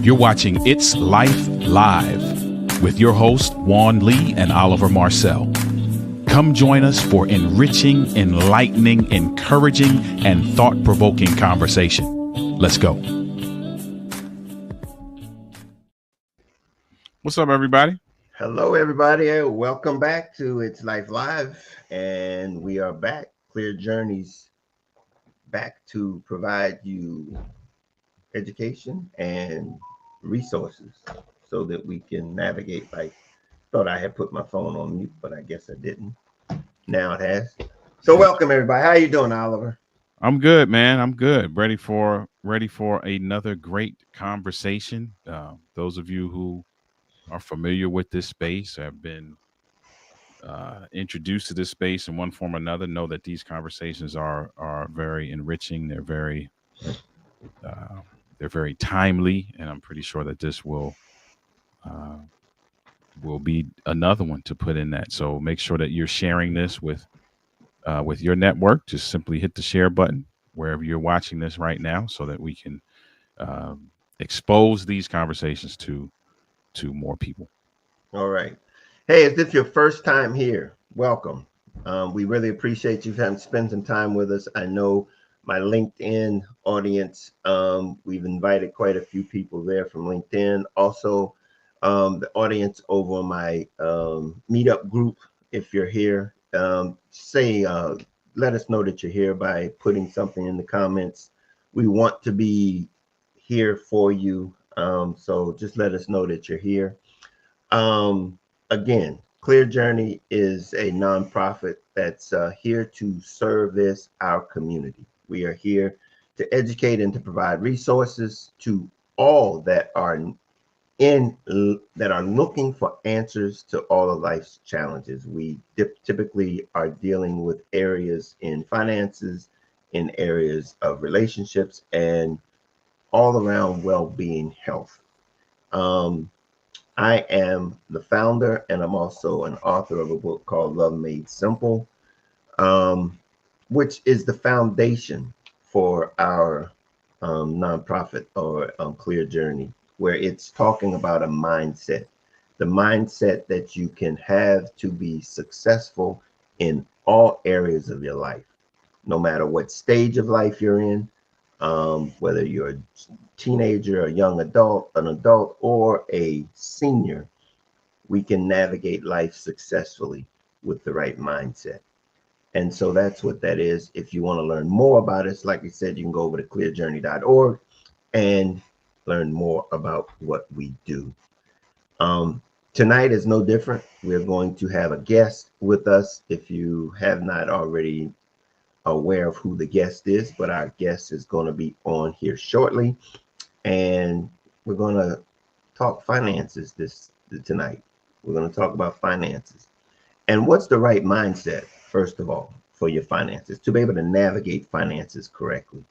You're watching It's Life Live with your hosts, Juan Lee and Oliver Marcel. Come join us for enriching, enlightening, encouraging, and thought-provoking conversation. Let's go. What's up, everybody? Hello, everybody. Welcome back to It's Life Live. And we are back, Clear Journeys, back to provide you education and resources so that we can navigate life. Thought I had put my phone on mute, but I guess I didn't. Now it has. So welcome, everybody. How you doing, Oliver? I'm good, man. I'm good. Ready for another great conversation. Those of you who are familiar with this space, have been introduced to this space in one form or another, know that these conversations are very enriching. They're very timely, and I'm pretty sure that this will be another one to put in that. So make sure that you're sharing this with your network. Just simply hit the share button wherever you're watching this right now, so that we can expose these conversations to more people. All right. Hey, if this is your first time here, welcome. We really appreciate you having spent some time with us. I know my LinkedIn audience, we've invited quite a few people there from LinkedIn. Also, the audience over on my meetup group, if you're here, let us know that you're here by putting something in the comments. We want to be here for you. So just let us know that you're here. Again, Clear Journey is a nonprofit that's here to service our community. We are here to educate and to provide resources to all that are looking for answers to all of life's challenges. We typically are dealing with areas in finances, in areas of relationships, and all around well-being, health. I am the founder, and I'm also an author of a book called Love Made Simple, which is the foundation for our nonprofit or Clear Journey, where it's talking about a mindset, the mindset that you can have to be successful in all areas of your life, no matter what stage of life you're in, whether you're a teenager, a young adult, an adult, or a senior. We can navigate life successfully with the right mindset. And so that's what that is. If you want to learn more about us, like I said, you can go over to clearjourney.org and learn more about what we do. Tonight is no different. We're going to have a guest with us. If you have not already aware of who the guest is, but our guest is going to be on here shortly, and we're going to talk finances tonight. We're going to talk about finances and what's the right mindset, first of all, for your finances, to be able to navigate finances correctly.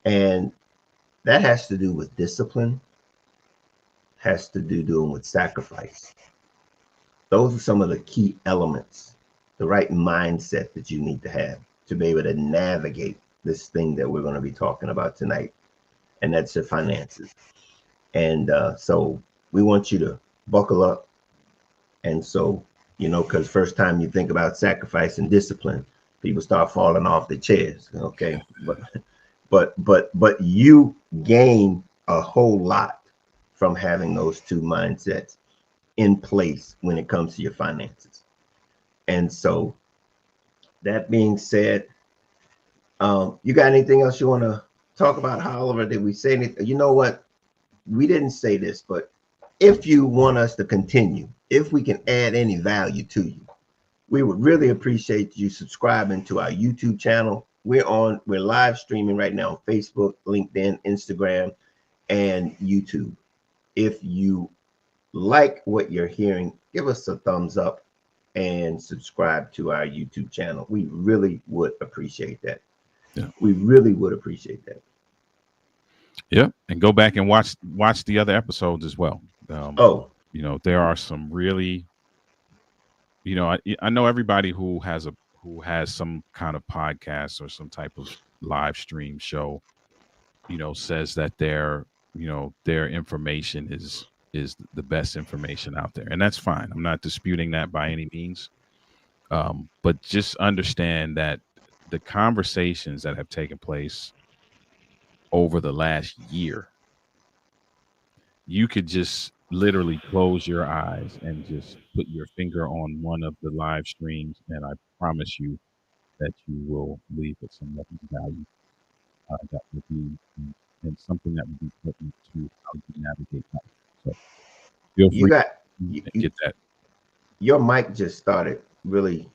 And that has to do with discipline, has to do with sacrifice. Those are some of the key elements, the right mindset that you need to have to be able to navigate this thing that we're going to be talking about tonight, and that's your finances. And so we want you to buckle up. And so, because first time you think about sacrifice and discipline, people start falling off the chairs. Okay, but you gain a whole lot from having those two mindsets in place when it comes to your finances. And so, that being said, you got anything else you want to talk about, Oliver? Did we say anything? You know what? We didn't say this, but if you want us to continue, if we can add any value to you, we would really appreciate you subscribing to our YouTube channel. We're live streaming right now on Facebook, LinkedIn, Instagram, and YouTube. If you like what you're hearing, give us a thumbs up and subscribe to our YouTube channel. We really would appreciate that. Yeah. We really would appreciate that. Yeah, and go back and watch the other episodes as well. There are some really, I know everybody who has some kind of podcast or some type of live stream show, says that they're their information is the best information out there, and that's fine. I'm not disputing that by any means. But just understand that the conversations that have taken place over the last year, you could just literally close your eyes and just put your finger on one of the live streams, and I promise you that you will leave with some level of value that will be and something that will be put into how you navigate life. So feel You free got to you, you, get that. your mic just started really.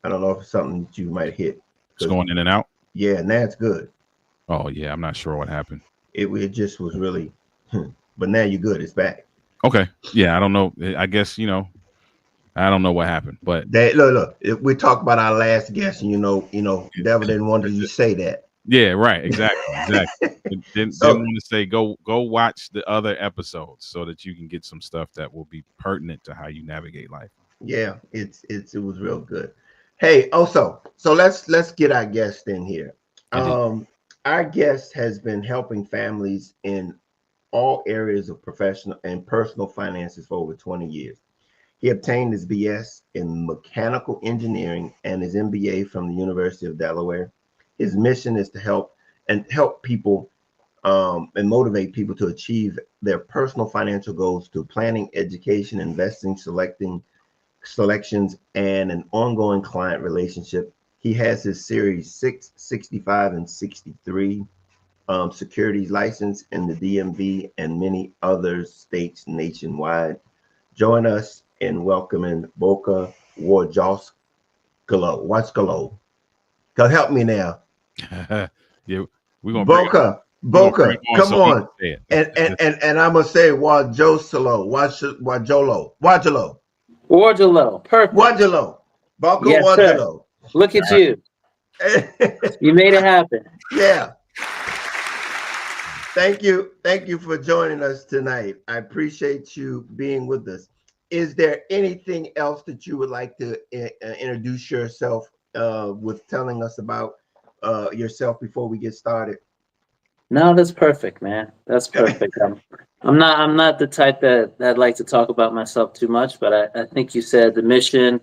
I don't know if it's something that you might hit It's because going in and out. yeah, now it's good. Oh yeah, I'm not sure what happened. It just was really, but now you're good. It's back. Okay, yeah, I don't know. I guess I don't know what happened, but That look. We talked about our last guest, and Devil didn't want you to say that. yeah, right, exactly. Didn't So want to say go watch the other episodes so that you can get some stuff that will be pertinent to how you navigate life. yeah, it was real good. Hey, also, so let's get our guest in here. Indeed. Our guest has been helping families in all areas of professional and personal finances for over 20 years. He obtained his BS in mechanical engineering and his MBA from the University of Delaware. His mission is to help people and motivate people to achieve their personal financial goals through planning, education, investing, selections, and an ongoing client relationship. He has his Series 6, 65, and 63 securities license in the DMV and many other states nationwide. Join us in welcoming Bokah Worjoloh. Worjoloh. Help me now. Yeah, we're gonna bring Bokah, we're gonna bring him on come so he on. can say And I'm gonna say Wajolo, Worjoloh, perfect. Wajolo, Bokah Yes, sir. Worjoloh. Look at you. You made it happen. Yeah. Thank you for joining us tonight. I appreciate you being with us. Is there anything else that you would like to introduce yourself with telling us about yourself before we get started? No, that's perfect, man. That's perfect. I'm not the type that like to talk about myself too much, but I think you said the mission,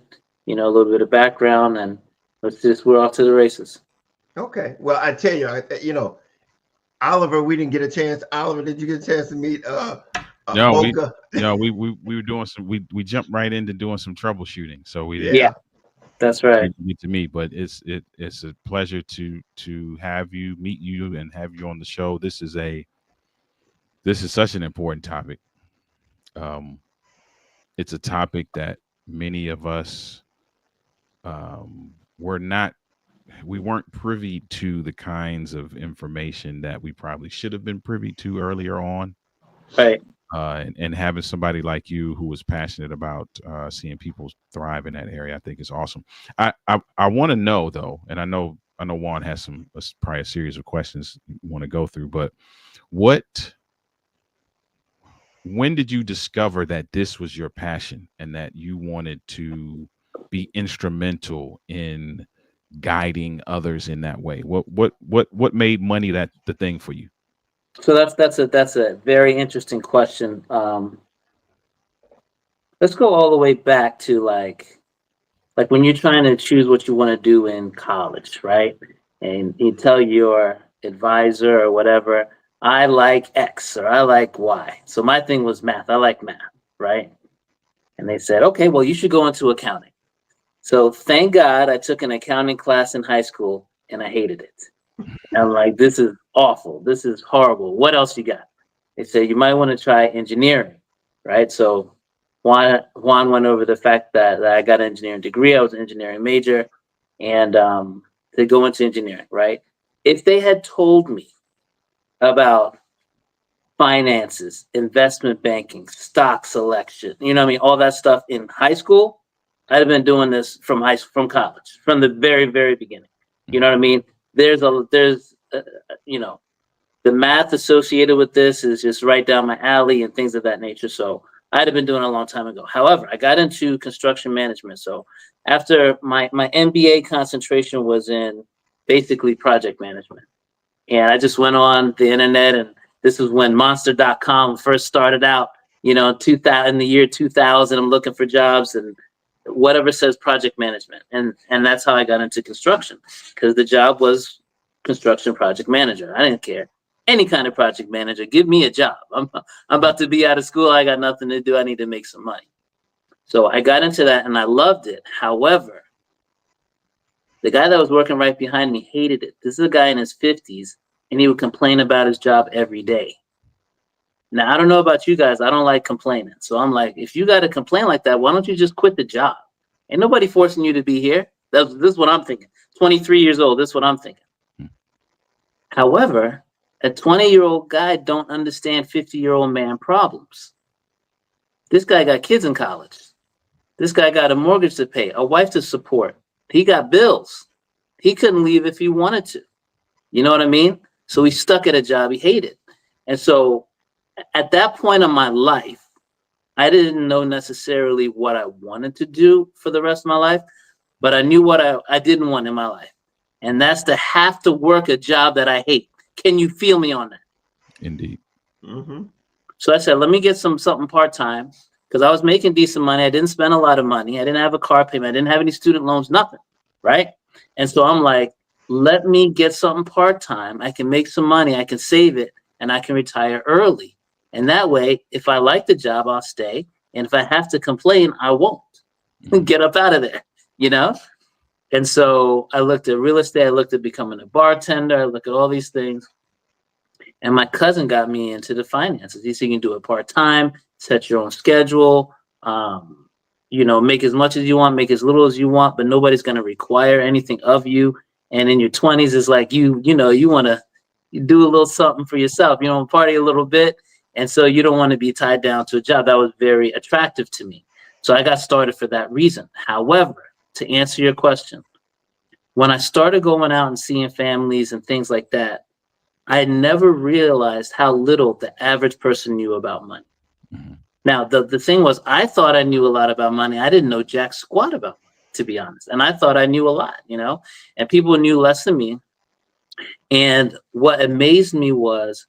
a little bit of background, and we're off to the races. Okay. Well, I tell you, Oliver, we didn't get a chance. Oliver, did you get a chance to meet no, Bokah? we were doing some we jumped right into doing some troubleshooting, so we didn't Yeah, that's right. get to meet. But it's a pleasure to meet you, and have you on the show. This is such an important topic. Um, it's a topic that many of us were not we weren't privy to the kinds of information that we probably should have been privy to earlier on. Right. And having somebody like you who was passionate about seeing people thrive in that area, I think is awesome. I want to know though, and I know Juan has probably a series of questions you want to go through, but what when did you discover that this was your passion and that you wanted to be instrumental in guiding others in that way? What made money that the thing for you? So that's a very interesting question. Let's go all the way back to like when you're trying to choose what you want to do in college, right? And you tell your advisor or whatever, I like X or I like Y. So my thing was math. I like math, right? And they said, okay, well, you should go into accounting. So thank God I took an accounting class in high school and I hated it. And I'm like, this is awful. This is horrible. What else you got? They said, you might want to try engineering, right? So Juan went over the fact that I got an engineering degree. I was an engineering major, and to go into engineering, right? If they had told me about finances, investment banking, stock selection, what I mean, all that stuff in high school, I'd have been doing this from college, from the very, very beginning. You know what I mean? There's the math associated with this is just right down my alley and things of that nature. So I'd have been doing it a long time ago. However, I got into construction management. So after my MBA concentration was in basically project management. And I just went on the internet and This was when Monster.com first started out. You know, 2000, in the year 2000, I'm looking for jobs and whatever says project management, and that's how I got into construction, because the job was construction project manager. I didn't care any kind of project manager. Give me a job. I'm about to be out of school. I got nothing to do. I need to make some money. So I got into that and I loved it. However, the guy that was working right behind me hated it. This is a guy in his 50s, and he would complain about his job every day. Now, I don't know about you guys. I don't like complaining. So I'm like, if you got to complain like that, why don't you just quit the job? Ain't nobody forcing you to be here. This is what I'm thinking. 23 years old, this is what I'm thinking. However, a 20-year-old guy don't understand 50-year-old man problems. This guy got kids in college. This guy got a mortgage to pay, a wife to support. He got bills. He couldn't leave if he wanted to. You know what I mean? So he stuck at a job he hated. And so at that point in my life, I didn't know necessarily what I wanted to do for the rest of my life, but I knew what I didn't want in my life. And that's to have to work a job that I hate. Can you feel me on that? Indeed. Mm-hmm. So I said, let me get something part-time, because I was making decent money. I didn't spend a lot of money. I didn't have a car payment. I didn't have any student loans, nothing, right? And so I'm like, let me get something part-time. I can make some money. I can save it, and I can retire early. And that way, if I like the job, I'll stay. And if I have to complain, I won't. Get up out of there, you know? And so I looked at real estate. I looked at becoming a bartender. I looked at all these things. And my cousin got me into the finances. He said, you can do it part-time, set your own schedule, you know, make as much as you want, make as little as you want, but nobody's going to require anything of you. And in your 20s, it's like you know, you want to do a little something for yourself, you know, party a little bit. And so you don't want to be tied down to a job. That was very attractive to me. So I got started for that reason. However, to answer your question, when I started going out and seeing families and things like that, I never realized how little the average person knew about money. Mm-hmm. Now, the thing was, I thought I knew a lot about money. I didn't know jack squat about money, to be honest. And I thought I knew a lot, you know, and people knew less than me. And what amazed me was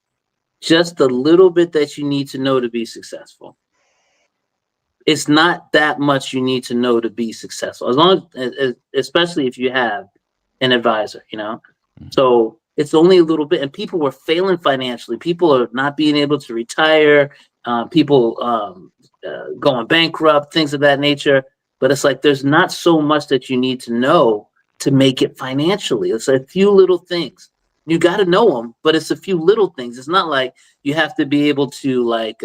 just the little bit that you need to know to be successful. It's not that much you need to know to be successful, as long as, especially if you have an advisor, you know. So it's only a little bit, and people were failing financially. People are not being able to retire. People going bankrupt, things of that nature. But it's like there's not so much that you need to know to make it financially. It's a few little things. You got to know them, but it's a few little things. It's not like you have to be able to like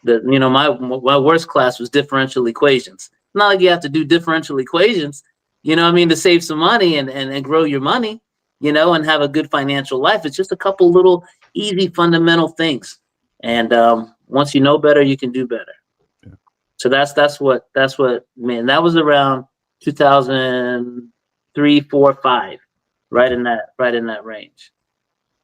my worst class was differential equations. It's not like you have to do differential equations, you know what I mean, to save some money and grow your money, you know, and have a good financial life. It's just a couple little easy fundamental things. And once you know better, you can do better. Yeah. So that's what man, that was around 2003, 4, 5, right in that range.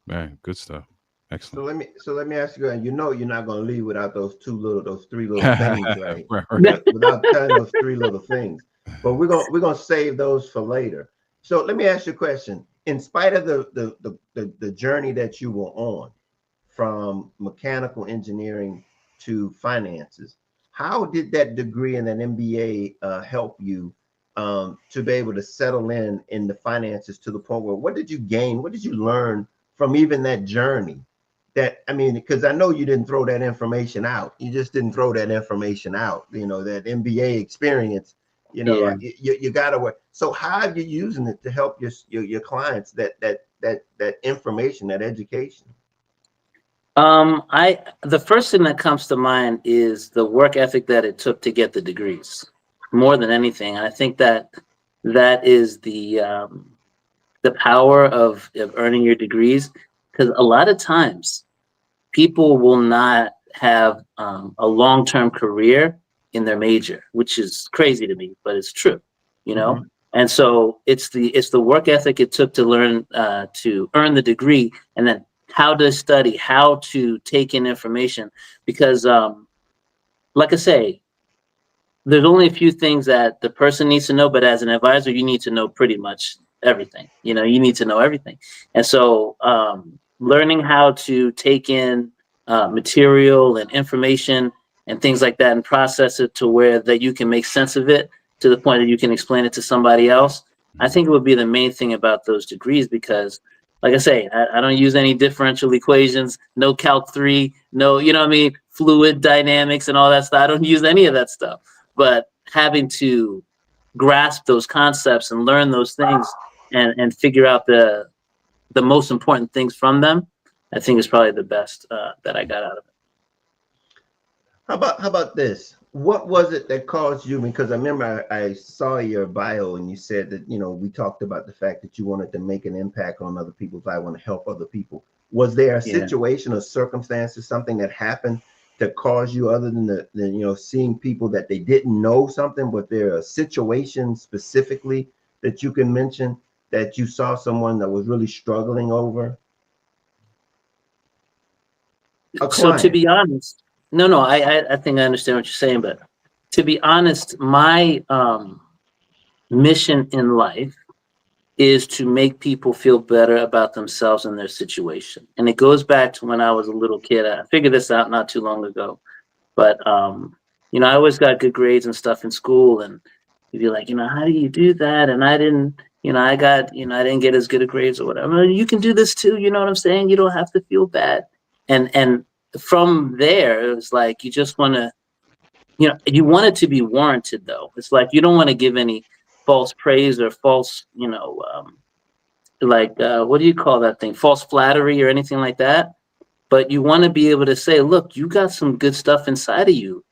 Man, good stuff. Excellent. So let me ask you, and you know you're not going to leave without those three little things, right? Right. Without telling those three little things. But we're gonna save those for later. So let me ask you a question. In spite of the journey that you were on, from mechanical engineering to finances, how did that degree and that MBA help you to be able to settle in the finances to the point where, what did you gain? What did you learn from even that journey? That, I mean, because I know you didn't throw that information out. You just didn't throw that information out. You know, that MBA experience, you know, you got to work. So how are you using it to help your clients, that information, that education? The first thing that comes to mind is the work ethic that it took to get the degrees, more than anything. And I think that is the power of earning your degrees, because a lot of times people will not have a long-term career in their major, which is crazy to me, but it's true, you know. Mm-hmm. And so it's the work ethic it took to learn to earn the degree, and then how to study, how to take in information, because like I say, there's only a few things that the person needs to know, but as an advisor, you need to know pretty much everything. You know, you need to know everything. And so learning how to take in material and information and things like that and process it to where that you can make sense of it to the point that you can explain it to somebody else. I think it would be the main thing about those degrees because, like I say, I don't use any differential equations, no Calc 3, no, you know what I mean, fluid dynamics and all that stuff. I don't use any of that stuff. But having to grasp those concepts and learn those things and figure out the most important things from them, I think is probably the best that I got out of it. How about this? What was it that caused you? Because I remember I saw your bio and you said that, you know, we talked about the fact that you wanted to make an impact on other people's lives, want to help other people. Was there a situation or circumstances, something that happened to cause you, other than the you know, seeing people that they didn't know something, but there are situations specifically that you can mention that you saw someone that was really struggling over? A So to client. be honest, no, I think I understand what you're saying, but to be honest, my mission in life is to make people feel better about themselves and their situation. And it goes back to when I was a little kid. I figured this out not too long ago. But you know, I always got good grades and stuff in school, and you'd be like, you know, how do you do that? And I didn't, you know, I didn't get as good of grades or whatever. You can do this too. You know what I'm saying? You don't have to feel bad. And from there, it was like you just want to, you know, you want it to be warranted though. It's like you don't want to give any false praise or false, you know, what do you call that thing? False flattery or anything like that. But you want to be able to say, look, you got some good stuff inside of you.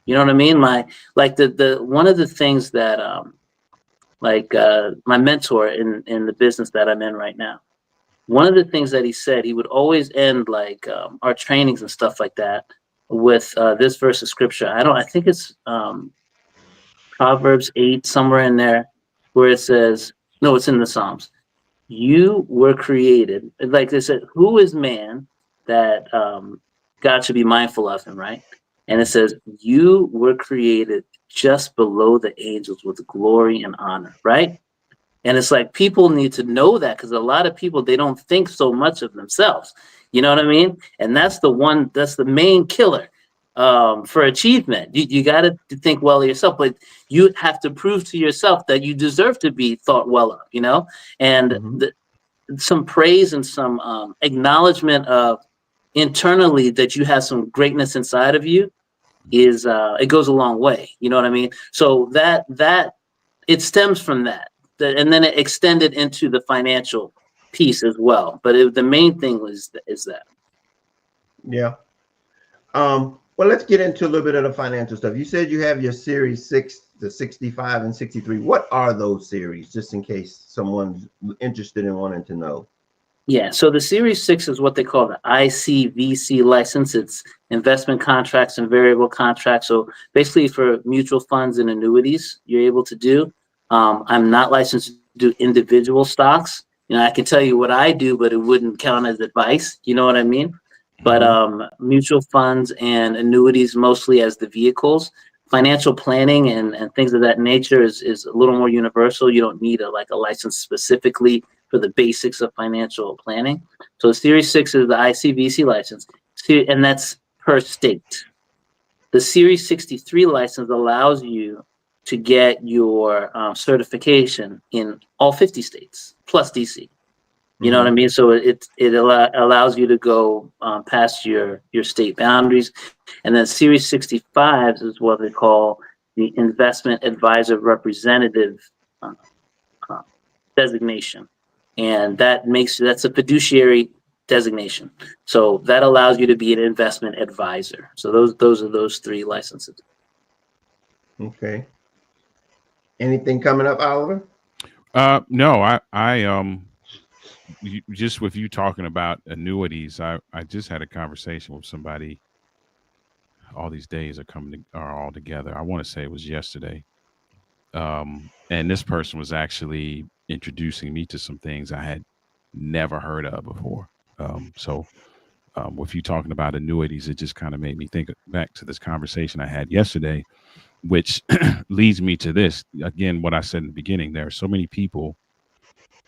You know what I mean? The one of the things that my mentor in the business that I'm in right now, one of the things that he said, he would always end our trainings and stuff like that with this verse of scripture. I think it's Proverbs 8, somewhere in there, where it says, no, it's in the Psalms. You were created, like they said, who is man that God should be mindful of him, right? And it says, you were created just below the angels with glory and honor, right? And it's like people need to know that because a lot of people, they don't think so much of themselves. You know what I mean? And that's the main killer for achievement. You got to think well of yourself, but you have to prove to yourself that you deserve to be thought well of, you know? And some praise and some acknowledgement of internally that you have some greatness inside of you is it goes a long way. You know what I mean? So that it stems from that, and then it extended into the financial piece as well. But the main thing is that. Yeah. Well, let's get into a little bit of the financial stuff. You said you have your series 6 to 65 and 63. What are those series, just in case someone's interested in wanting to know? Yeah, so the Series 6 is what they call the ICVC license. It's investment contracts and variable contracts. So basically for mutual funds and annuities, you're able to do. I'm not licensed to do individual stocks. You know, I can tell you what I do, but it wouldn't count as advice. You know what I mean? But mutual funds and annuities mostly as the vehicles. Financial planning and things of that nature is a little more universal. You don't need a license specifically for the basics of financial planning. So Series 6 is the ICVC license, and that's per state. The Series 63 license allows you to get your certification in all 50 states, plus DC. You know what I mean? So it allows you to go past your state boundaries. And then Series 65 is what they call the Investment Advisor Representative designation. And that's a fiduciary designation. So that allows you to be an investment advisor. So those are those 3 licenses. Okay. Anything coming up, Oliver? No, just with you talking about annuities, I just had a conversation with somebody. All these days are all together. I want to say it was yesterday. And this person was actually introducing me to some things I had never heard of before. With you talking about annuities, it just kind of made me think back to this conversation I had yesterday, which leads me to this. Again, what I said in the beginning, there are so many people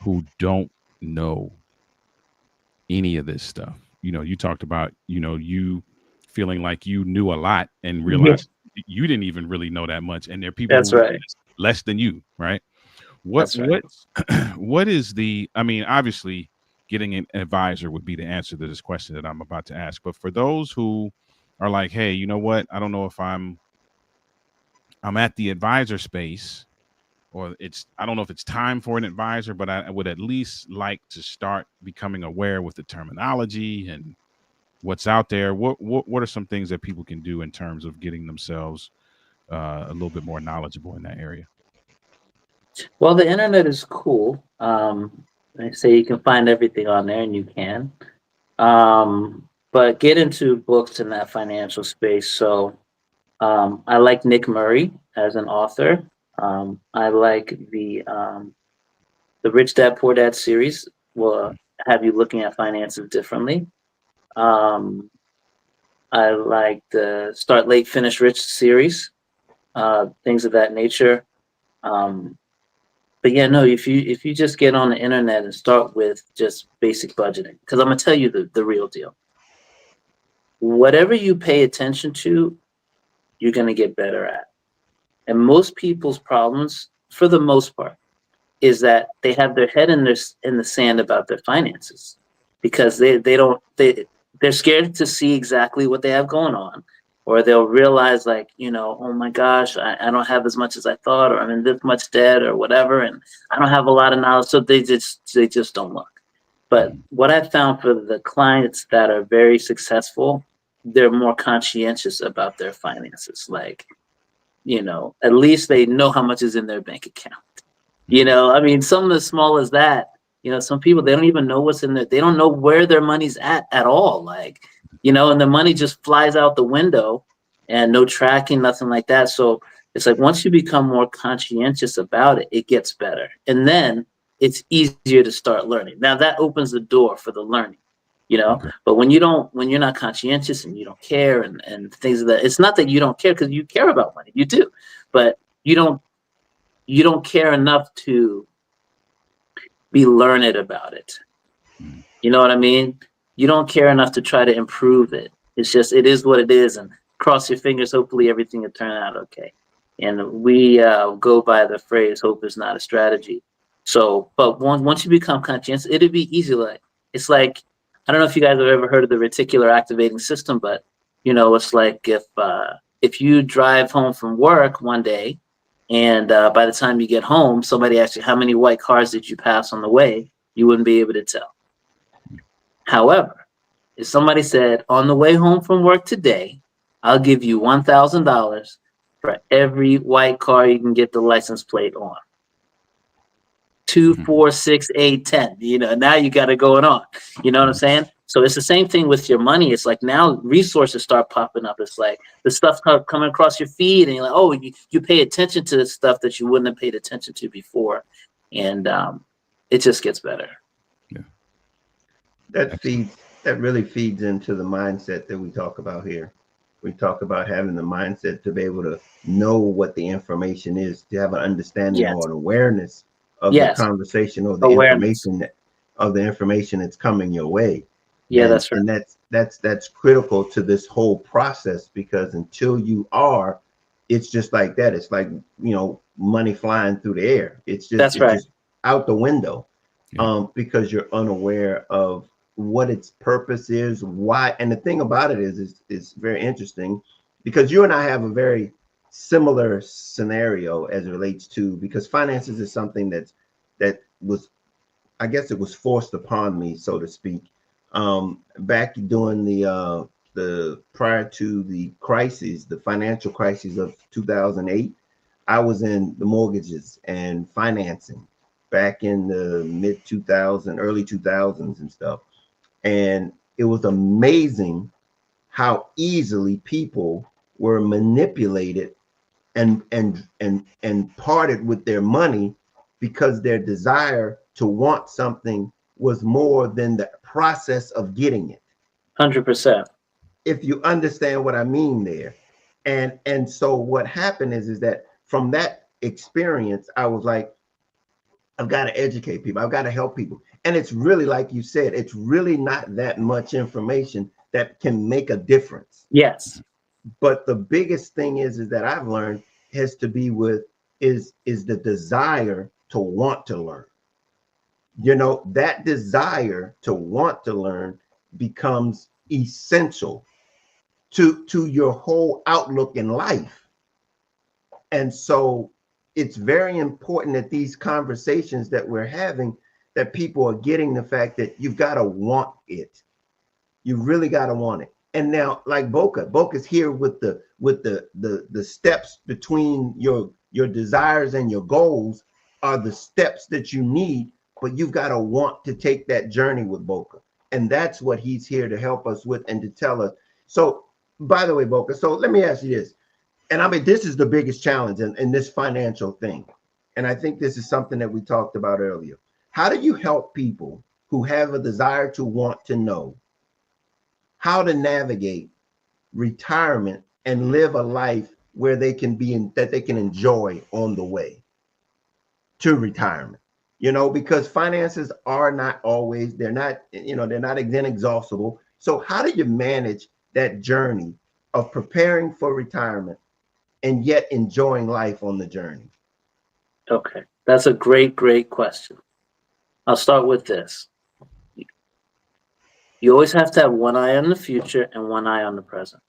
who don't know any of this stuff. You talked about, you feeling like you knew a lot and Yeah, realized you didn't even really know that much. And there are people that's who know right. less than you, right? What That's right. what what is the I mean, obviously getting an advisor would be the answer to this question that I'm about to ask. But for those who are like, hey, you know what? I don't know if I'm at the advisor space, or I don't know if it's time for an advisor, but I would at least like to start becoming aware with the terminology and what's out there. What are some things that people can do in terms of getting themselves a little bit more knowledgeable in that area? Well, the internet is cool. They say you can find everything on there, and you can. But get into books in that financial space. So I like Nick Murray as an author. I like the Rich Dad Poor Dad series. Will have you looking at finances differently. Um, I like the Start Late Finish Rich series. Things of that nature. Um, but yeah, no, if you just get on the internet and start with just basic budgeting, because I'm gonna tell you the real deal. Whatever you pay attention to, you're gonna get better at. And most people's problems, for the most part, is that they have their head in the sand about their finances because they don't they're scared to see exactly what they have going on, or they'll realize like, oh my gosh, I don't have as much as I thought, or I'm in this much debt or whatever, and I don't have a lot of knowledge, so they just don't look. But Mhm. what I found for the clients that are very successful, they're more conscientious about their finances. Like, at least they know how much is in their bank account. Mhm. I mean, something as small as that. Some people, they don't even know what's in there. They don't know where their money's at all. Like, and the money just flies out the window and no tracking, nothing like that. So it's like once you become more conscientious about it, it gets better. And then it's easier to start learning. Now that opens the door for the learning. Okay. But when you're not conscientious and you don't care and things of that, it's not that you don't care because you care about money. You do. But you don't care enough to be learned about it. Mhm. You know what I mean? You don't care enough to try to improve it. It's just it is what it is, and cross your fingers. Hopefully, everything will turn out okay. And we go by the phrase "hope is not a strategy." So, but once you become conscientious, it'll be easy. Like it's like I don't know if you guys have ever heard of the reticular activating system, but it's like if you drive home from work one day, and by the time you get home, somebody asks you how many white cars did you pass on the way, you wouldn't be able to tell. However, if somebody said, on the way home from work today, I'll give you $1,000 for every white car you can get the license plate on. Two, Mhm. 4, 6, 8, 10. Now you got it going on. You know what I'm Mhm. saying? So it's the same thing with your money. It's like now resources start popping up. It's like the stuff coming across your feed, and you're like, oh, you pay attention to the stuff that you wouldn't have paid attention to before. And it just gets better. Yeah. That Excellent. feeds, that really feeds into the mindset that we talk about here. We talk about having the mindset to be able to know what the information is, to have an understanding Yes. or an awareness of the Yes. conversation or the Awareness. information that's coming your way. Yeah, that's right. And that's critical to this whole process, because until you are, it's just like that. It's like, money flying through the air. That's It's right. just out the window, Yeah. because you're unaware of what its purpose is, why. And the thing about it is very interesting, because you and I have a very similar scenario as it relates to, because finances is something that was, I guess it was forced upon me, so to speak, back during the prior to the crisis, the financial crisis of 2008. I was in the mortgages and financing back in the mid 2000, early 2000s and stuff. And it was amazing how easily people were manipulated and parted with their money, because their desire to want something was more than the process of getting it. 100%. If you understand what I mean there. And so what happened is that from that experience, I was like, I've got to educate people. I've got to help people. And it's really, like you said, it's really not that much information that can make a difference. Yes. But the biggest thing is that I've learned has to be with is the desire to want to learn. You know, that desire to want to learn becomes essential to your whole outlook in life. And so it's very important that these conversations that we're having, that people are getting the fact that you've got to want it. You really got to want it. And now, like Bokah's here with the steps between your desires and your goals are the steps that you need, but you've got to want to take that journey with Bokah. And that's what he's here to help us with and to tell us. So, by the way, Bokah, so let me ask you this. And I mean, this is the biggest challenge in this financial thing. And I think this is something that we talked about earlier. How do you help people who have a desire to want to know how to navigate retirement and live a life where they can be in, that they can enjoy on the way to retirement? You know, because finances are not always, they're not inexhaustible. So how do you manage that journey of preparing for retirement and yet enjoying life on the journey? Okay. That's a great question. I'll start with this. You always have to have one eye on the future and one eye on the present.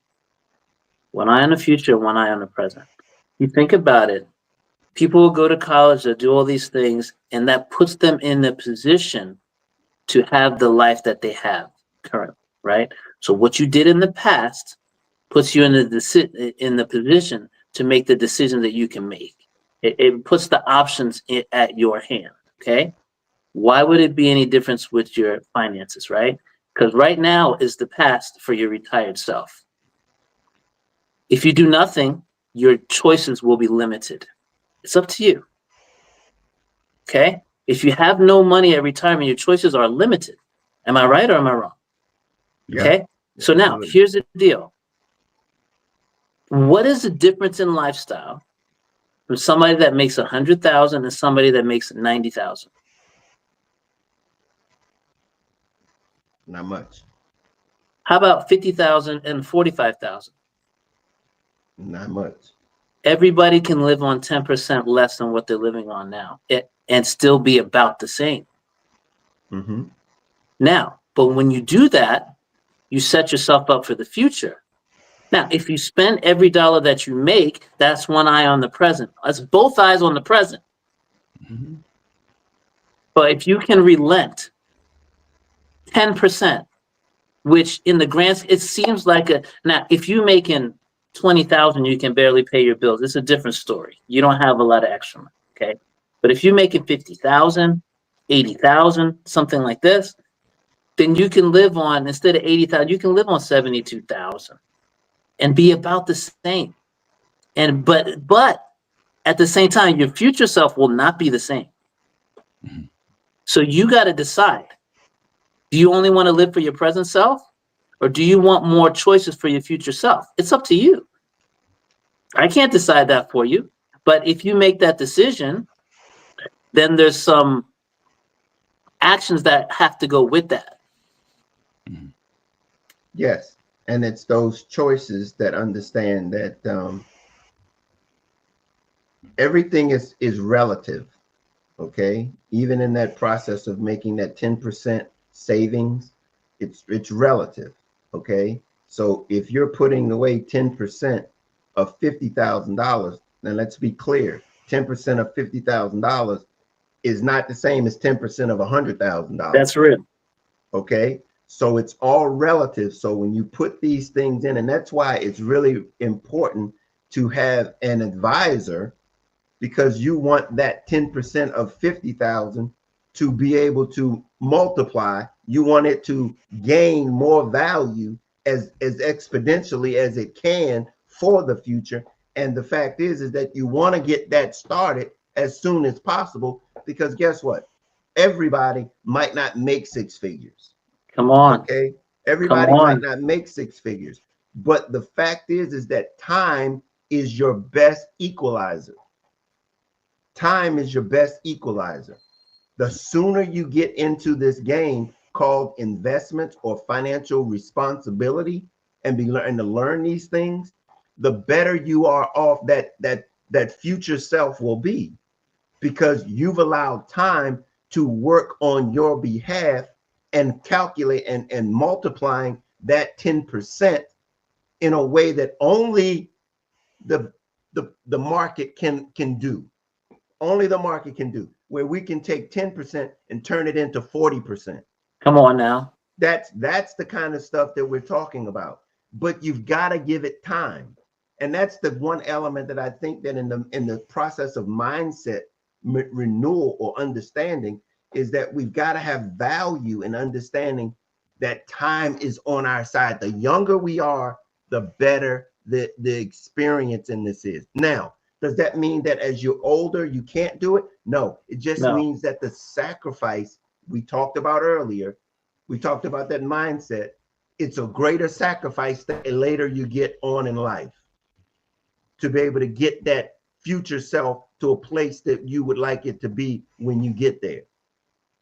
One eye on the future, one eye on the present. You think about it, people will go to college, they'll do all these things, and that puts them in the position to have the life that they have currently, right? So what you did in the past puts you in the position to make the decision that you can make. It puts the options at your hand, okay? Why would it be any difference with your finances, right? Because right now is the past for your retired self. If you do nothing, your choices will be limited. It's up to you. Okay? If you have no money at retirement, your choices are limited. Am I right or am I wrong? Yeah. Okay? So now, here's the deal. What is the difference in lifestyle from somebody that makes 100,000 and somebody that makes 90,000? Not much. How about 50,000 and 45,000? Not much. Everybody can live on 10% less than what they're living on now and still be about the same. Mm-hmm. Now, but when you do that, you set yourself up for the future. Now, if you spend every dollar that you make, that's one eye on the present. That's both eyes on the present. Mm-hmm. But if you can relent 10%, which in the grand, it seems like now, if you're making 20,000, you can barely pay your bills. It's a different story. You don't have a lot of extra money, okay? But if you're making 50,000, 80,000, something like this, then you can live on, instead of 80,000, you can live on 72,000 and be about the same. And but at the same time, your future self will not be the same. Mhm. So you got to decide. Do you only want to live for your present self? Or do you want more choices for your future self? It's up to you. I can't decide that for you. But if you make that decision, then there's some actions that have to go with that. Mhm. Yes. And it's those choices that understand that everything is relative. Okay. Even in that process of making that 10% savings, it's relative. Okay. So if you're putting away 10% of $50,000, then let's be clear, 10% of $50,000 is not the same as 10% of $100,000. That's real. Okay. So it's all relative. So when you put these things in, and that's why it's really important to have an advisor, because you want that 10% of 50,000 to be able to multiply. You want it to gain more value as exponentially as it can for the future. And the fact is that you want to get that started as soon as possible, because guess what? Everybody might not make six figures. Come on. Okay. Come Everybody might on. not make six figures. But the fact is that time is your best equalizer. Time is your best equalizer. The sooner you get into this game called investments or financial responsibility and be learning to learn these things, the better you are off that future self will be, because you've allowed time to work on your behalf and calculate and multiplying that 10% in a way that only the market can do. Only the market can do, where we can take 10% and turn it into 40%. Come on now. That's the kind of stuff that we're talking about. But you've got to give it time. And that's the one element that I think that in the process of mindset renewal or understanding, is that we've got to have value in understanding that time is on our side. The younger we are, the better the experience in this is. Now, does that mean that as you're older, you can't do it? No, it just No. means that the sacrifice we talked about earlier, we talked about that mindset. It's a greater sacrifice the later you get on in life, to be able to get that future self to a place that you would like it to be when you get there.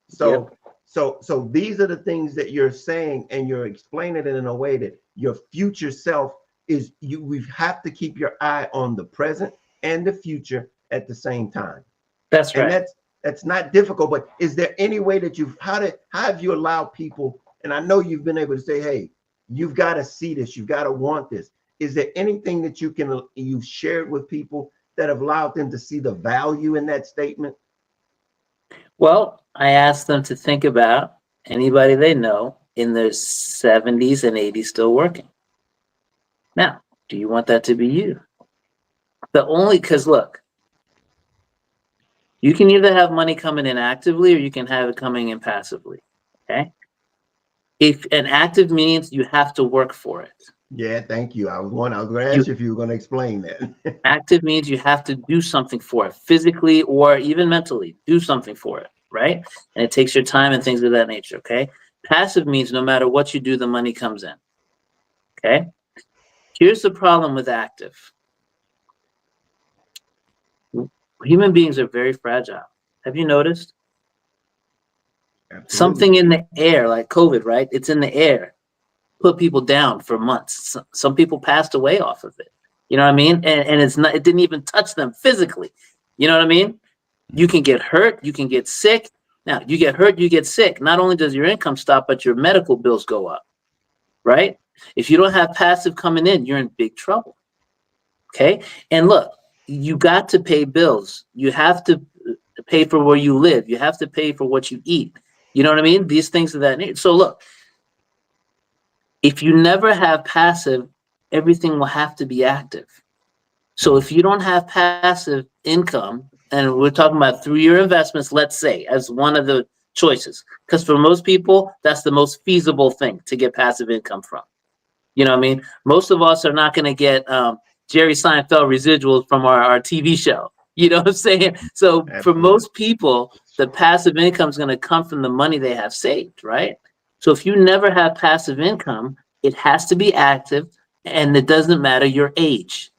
So, so these are the things that you're saying, and you're explaining it in a way that your future self is you. We have to keep your eye on the present and the future at the same time. That's right. And that's not difficult. But is there any way that how have you allowed people? And I know you've been able to say, hey, you've got to see this, you've got to want this. Is there anything that you've shared with people that have allowed them to see the value in that statement? Well, I asked them to think about anybody they know in their 70s and 80s still working. Now, do you want that to be you? Because look, you can either have money coming in actively or you can have it coming in passively. Okay. If an active means you have to work for it. Yeah, thank you. I was going to ask you if you were going to explain that. Active means you have to do something for it, physically or even mentally. Do something for it, right? And it takes your time and things of that nature. Okay. Passive means no matter what you do, the money comes in. Okay. Here's the problem with active. Human beings are very fragile. Have you noticed? Absolutely. Something in the air, like COVID, right? It's in the air. Put people down for months. Some people passed away off of it. You know what I mean? And it didn't even touch them physically. You know what I mean? You can get hurt, you can get sick. Now, you get hurt, you get sick. Not only does your income stop, but your medical bills go up, right? If you don't have passive coming in, you're in big trouble. Okay? And look, you got to pay bills. You have to pay for where you live. You have to pay for what you eat. You know what I mean? These things of that nature. So look, if you never have passive, everything will have to be active. So if you don't have passive income, and we're talking about through your investments, let's say, as one of the choices, because for most people, that's the most feasible thing to get passive income from. You know what I mean? Most of us are not going to get Jerry Seinfeld residuals from our TV show. You know what I'm saying? So absolutely. For most people, the passive income is going to come from the money they have saved, right? So if you never have passive income, it has to be active, and it doesn't matter your age.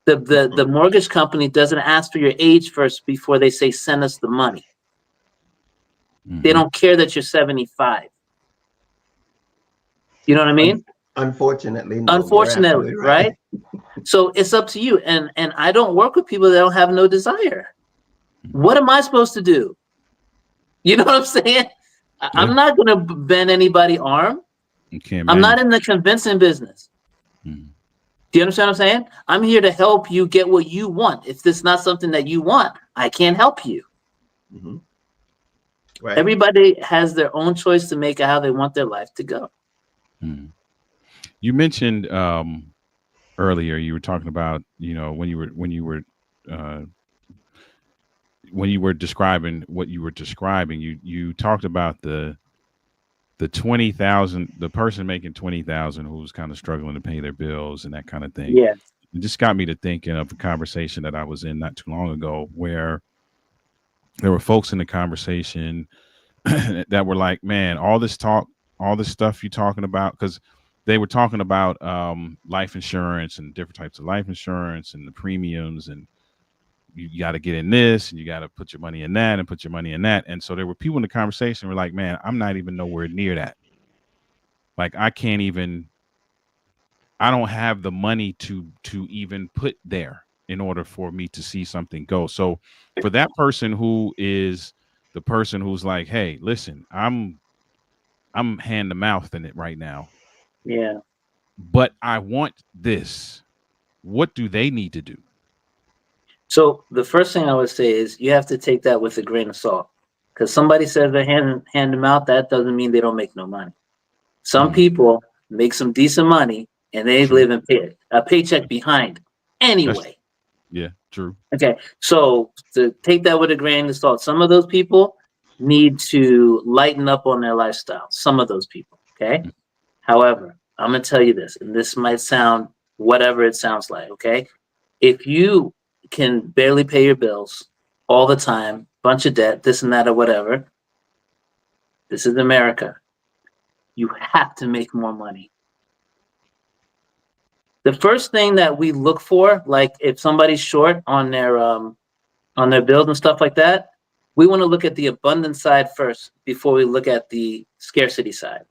The mortgage company doesn't ask for your age first before they say, send us the money. Mm-hmm. They don't care that you're 75. You know what I mean? Unfortunately, no. Unfortunately, right? So it's up to you. And I don't work with people that don't have no desire. What am I supposed to do? You know what I'm saying? Yeah. I'm not going to bend anybody's arm. I'm not in the convincing business. Mm-hmm. Do you understand what I'm saying? I'm here to help you get what you want. If this is not something that you want, I can't help you. Mm-hmm. Right. Everybody has their own choice to make how they want their life to go. Mm-hmm. You mentioned earlier, you were talking about, when you were describing what you were describing, you talked about the 20,000, the person making 20,000 who's kind of struggling to pay their bills and that kind of thing. Yeah. It just got me to thinking of a conversation that I was in not too long ago, where there were folks in the conversation that were like, man, all this talk, all this stuff you're talking about, because they were talking about life insurance and different types of life insurance and the premiums and you got to get in this and you got to put your money in that and put your money in that. And so there were people in the conversation who were like, man, I'm not even nowhere near that. Like I can't even, I don't have the money to even put there in order for me to see something go. So for that person who is the person who's like, hey, listen, I'm hand to mouth in it right now, Yeah. but I want this. What do they need to do? So the first thing I would say is you have to take that with a grain of salt. Because somebody says they're hand to mouth, that doesn't mean they don't make no money. Some Mhm. people make some decent money and they True. live in a paycheck behind That's anyway. yeah, true. Okay, so to take that with a grain of salt, some of those people need to lighten up on their lifestyle. Some of those people, okay? Mm. However, I'm gonna tell you this, and this might sound whatever it sounds like, okay? If you can barely pay your bills all the time, bunch of debt, this and that or whatever, this is America. You have to make more money. The first thing that we look for, like if somebody's short on their bills and stuff like that, we want to look at the abundance side first before we look at the scarcity side.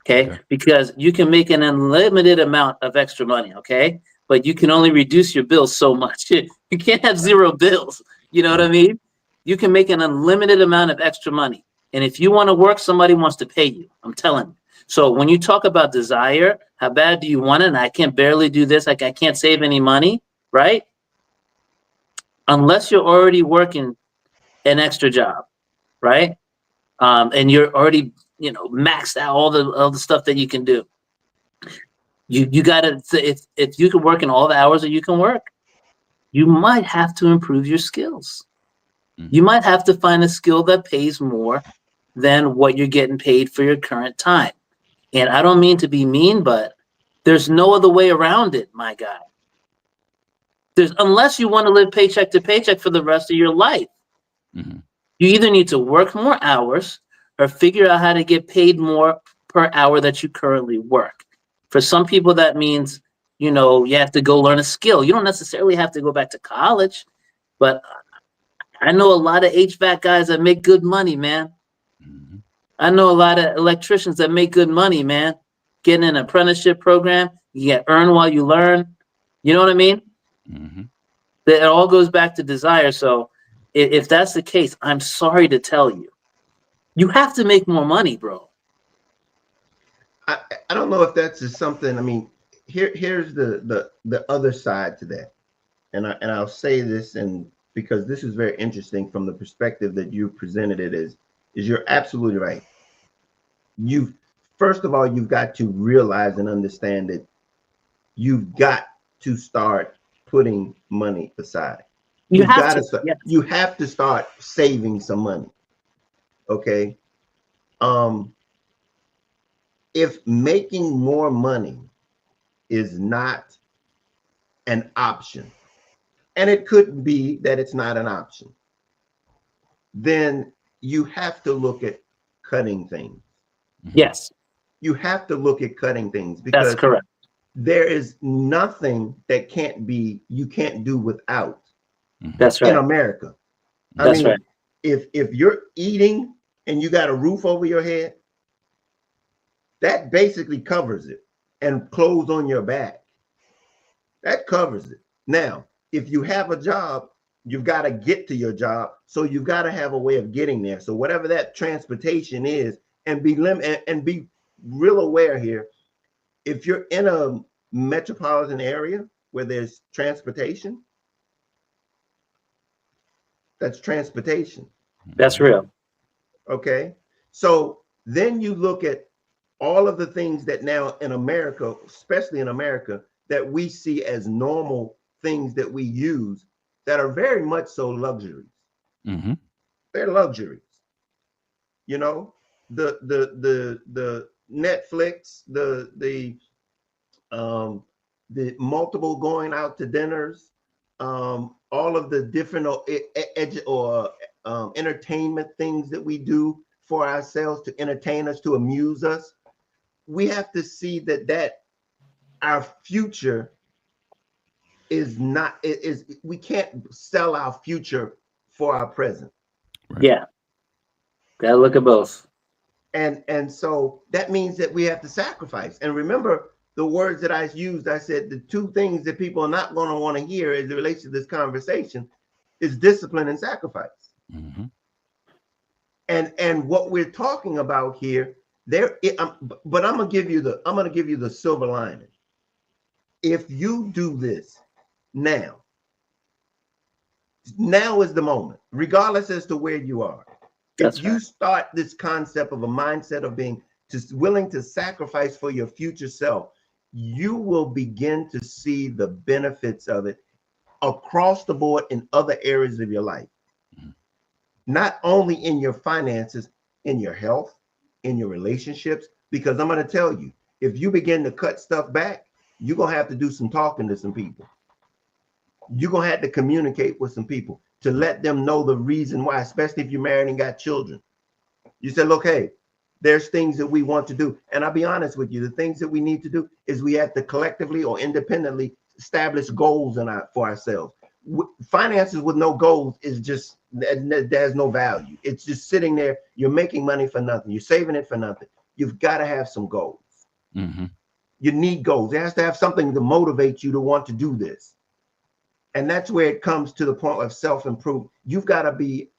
Okay, Okay. because you can make an unlimited amount of extra money. Okay, but you can only reduce your bills so much. You can't have Right. zero bills. You know what I Right. mean? You can make an unlimited amount of extra money, and if you want to work, somebody wants to pay you. I'm telling you. So when you talk about desire, how bad do you want it? And I can barely do this. Like I can't save any money, right? Unless you're already working an extra job, right? And you're already, maxed out all the stuff that you can do. You gotta, if you can work in all the hours that you can work, you might have to improve your skills. You Mhm. might have to find a skill that pays more than what you're getting paid for your current time. And I don't mean to be mean, but there's no other way around it, my guy. There's unless you want to live paycheck to paycheck for the rest of your life. Mhm. You either need to work more hours or figure out how to get paid more per hour that you currently work. For some people, that means, you have to go learn a skill. You don't necessarily have to go back to college, but I know a lot of HVAC guys that make good money, man. Mhm. I know a lot of electricians that make good money, man. Getting an apprenticeship program, you get earn while you learn. You know what I mean? Mhm. It all goes back to desire. So if that's the case, I'm sorry to tell you, you have to make more money, bro. I, I don't know if that's just something. I mean, here's the other side to that, and I'll say this, and because this is very interesting from the perspective that you presented it is you're absolutely right. You first of all, you've got to realize and understand that you've got to start putting money aside. You You've have got to. to start. Yes. You have to start saving some money. Okay. Um, if making more money is not an option, and it could be that it's not an option, then you have to look at cutting things. Mhm. Yes, You have to look at cutting things that's because correct. there is nothing that you can't do without Mhm. That's in right. America. I That's Mhm. right. mean, if you're eating and you got a roof over your head, that basically covers it, and clothes on your back, that covers it. Now, if you have a job, you've got to get to your job, so you've got to have a way of getting there. So whatever that transportation is, and be real aware here. If you're in a metropolitan area where there's transportation, that's transportation. That's Mhm. real. Okay. So then you look at all of the things that now in America, especially in America, that we see as normal things that we use that are very much so luxuries. Mhm. They're luxuries. You know, the Netflix, the multiple going out to dinners, all of the different entertainment things that we do for ourselves to entertain us, to amuse us. We have to see that our future is not, it is, we can't sell our future for our present. Right. Yeah. Gotta look at both. And so that means that we have to sacrifice. And remember the words that I used. I said the two things that people are not going to want to hear as it relates to this conversation is discipline and sacrifice. Mm-hmm. And what we're talking about here, but I'm gonna give you the silver lining. If you do this now is the moment, regardless as to where you are. That's If you right. start this concept of a mindset of being just willing to sacrifice for your future self, you will begin to see the benefits of it across the board in other areas of your life. Not only in your finances, in your health, in your relationships, because I'm going to tell you, if you begin to cut stuff back, you're going to have to do some talking to some people. You're going to have to communicate with some people to let them know the reason why, especially if you're married and got children. You said, look, hey, there's things that we want to do. And I'll be honest with you, the things that we need to do is we have to collectively or independently establish goals for ourselves. Finances with no goals is just, there's no value. It's just sitting there. You're making money for nothing. You're saving it for nothing. You've got to have some goals. Mm-hmm. You need goals. It has to have something to motivate you to want to do this. And that's where it comes to the point of self-improvement. You've got to be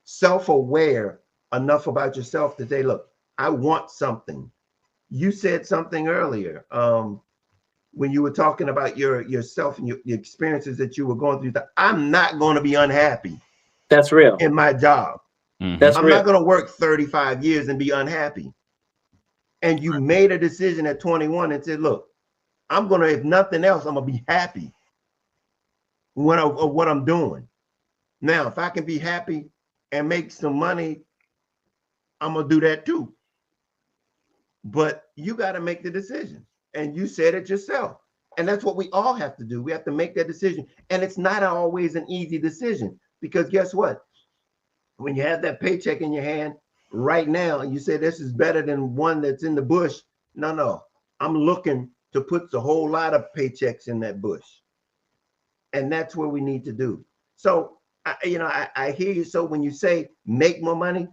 self-aware enough about yourself to say, look, I want something. You said something earlier when you were talking about yourself and your experiences that you were going through. That I'm not going to be unhappy. That's real. In my job. Mm-hmm. That's I'm real. not going to work 35 years and be unhappy. And you made a decision at 21 and said, look, I'm going to, if nothing else, I'm going to be happy of what I'm doing. Now, if I can be happy and make some money, I'm going to do that too. But you got to make the decision. And you said it yourself. And that's what we all have to do. We have to make that decision. And it's not always an easy decision, because guess what? When you have that paycheck in your hand right now, and you say this is better than one that's in the bush. No. I'm looking to put a whole lot of paychecks in that bush. And that's what we need to do. So, I hear you. So when you say make more money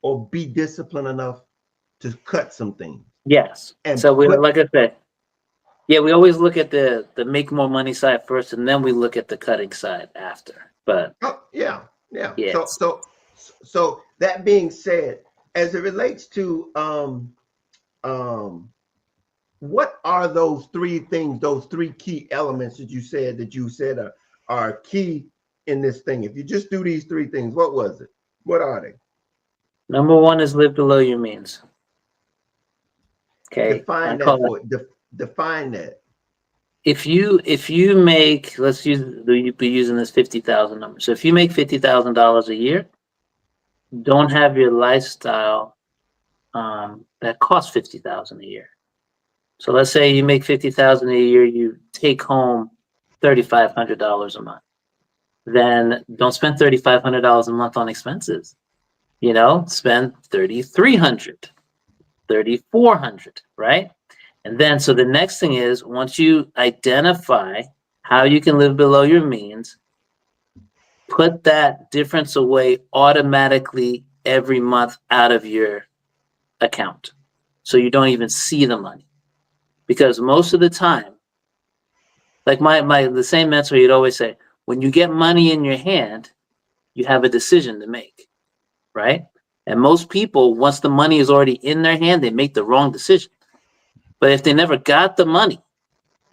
or be disciplined enough to cut some things. Yes. And So like I said, yeah, we always look at the make more money side first, and then we look at the cutting side after. But yeah. yes. So that being said, as it relates to what are those three things, those three key elements that you said are key in this thing? If you just do these three things, what was it? What are they? Number one is live below your means. Okay. Define that define that. If you make, let's be using this 50,000 number. So if you make $50,000 a year, don't have your lifestyle that costs 50,000 a year. So let's say you make 50,000 a year, you take home $3,500 a month. Then don't spend $3,500 a month on expenses. Spend $3,300, $3,400, right? And then, so the next thing is, once you identify how you can live below your means, put that difference away automatically every month out of your account, so you don't even see the money. Because most of the time, like the same mentor, he'd always say, when you get money in your hand, you have a decision to make, right? And most people, once the money is already in their hand, they make the wrong decision. But if they never got the money,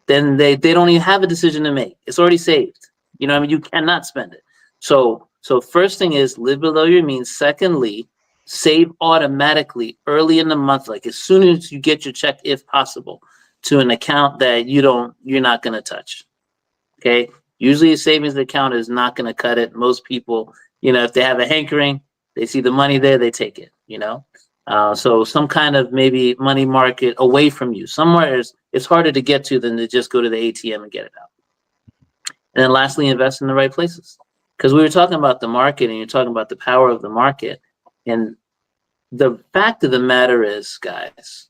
then they don't even have a decision to make. It's already saved. You cannot spend it. So first thing is live below your means. Secondly, save automatically early in the month, like as soon as you get your check, if possible, to an account that you're not going to touch. Okay. Usually a savings account is not going to cut it. Most people, if they have a hankering, they see the money there, they take it, so some kind of maybe money market away from you somewhere it's harder to get to than to just go to the ATM and get it out. And then lastly, invest in the right places, because we were talking about the market and you're talking about the power of the market. And the fact of the matter is, guys,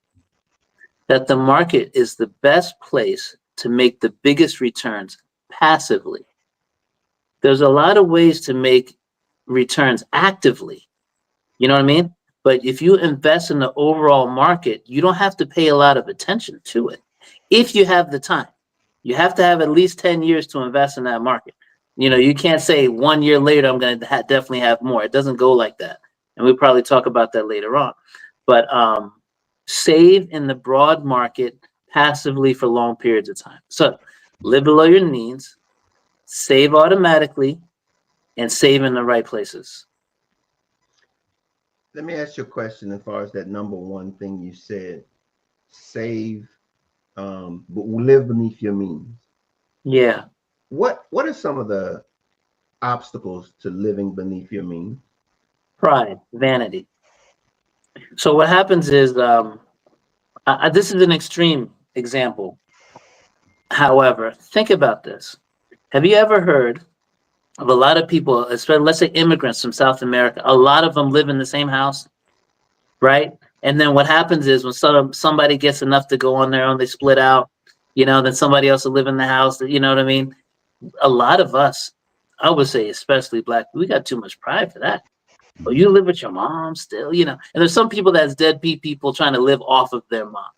that the market is the best place to make the biggest returns passively. There's a lot of ways to make returns actively. You know what I mean? But if you invest in the overall market, you don't have to pay a lot of attention to it. If you have the time, you have to have at least 10 years to invest in that market. You know, you can't say 1 year later, I'm going to definitely have more. It doesn't go like that. And we'll probably talk about that later on. But save in the broad market passively for long periods of time. So live below your means, save automatically, and save in the right places. Let me ask you a question as far as that number one thing you said, save, but live beneath your means. Yeah. What are some of the obstacles to living beneath your means? Pride, vanity. So what happens is, this is an extreme example. However, think about this. Have you ever heard of a lot of people, especially let's say immigrants from South America, a lot of them live in the same house, right? And then what happens is when somebody gets enough to go on their own, they split out, you know, then somebody else will live in the house, you know what I mean? A lot of us, I would say especially Black, we got too much pride for that. Well, you live with your mom still, you know, and there's some people that's deadbeat people trying to live off of their mom.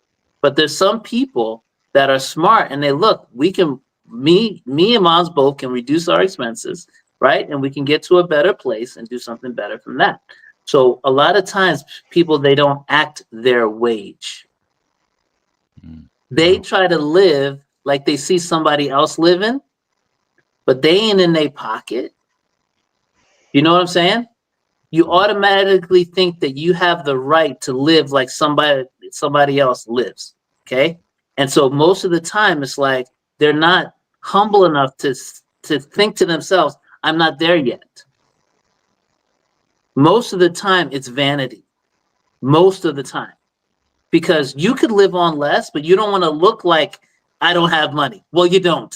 But there's some people that are smart and they look, we can, me and moms both can reduce our expenses, right? And we can get to a better place and do something better from that. So a lot of times people, they don't act their wage. They try to live like they see somebody else living, but they ain't in their pocket. You know what I'm saying? You automatically think that you have the right to live like somebody else lives. Okay. And so most of the time it's like they're not humble enough to think to themselves, I'm not there yet. Most of the time it's vanity. Most of the time. Because you could live on less, but you don't want to look like I don't have money. Well, you don't.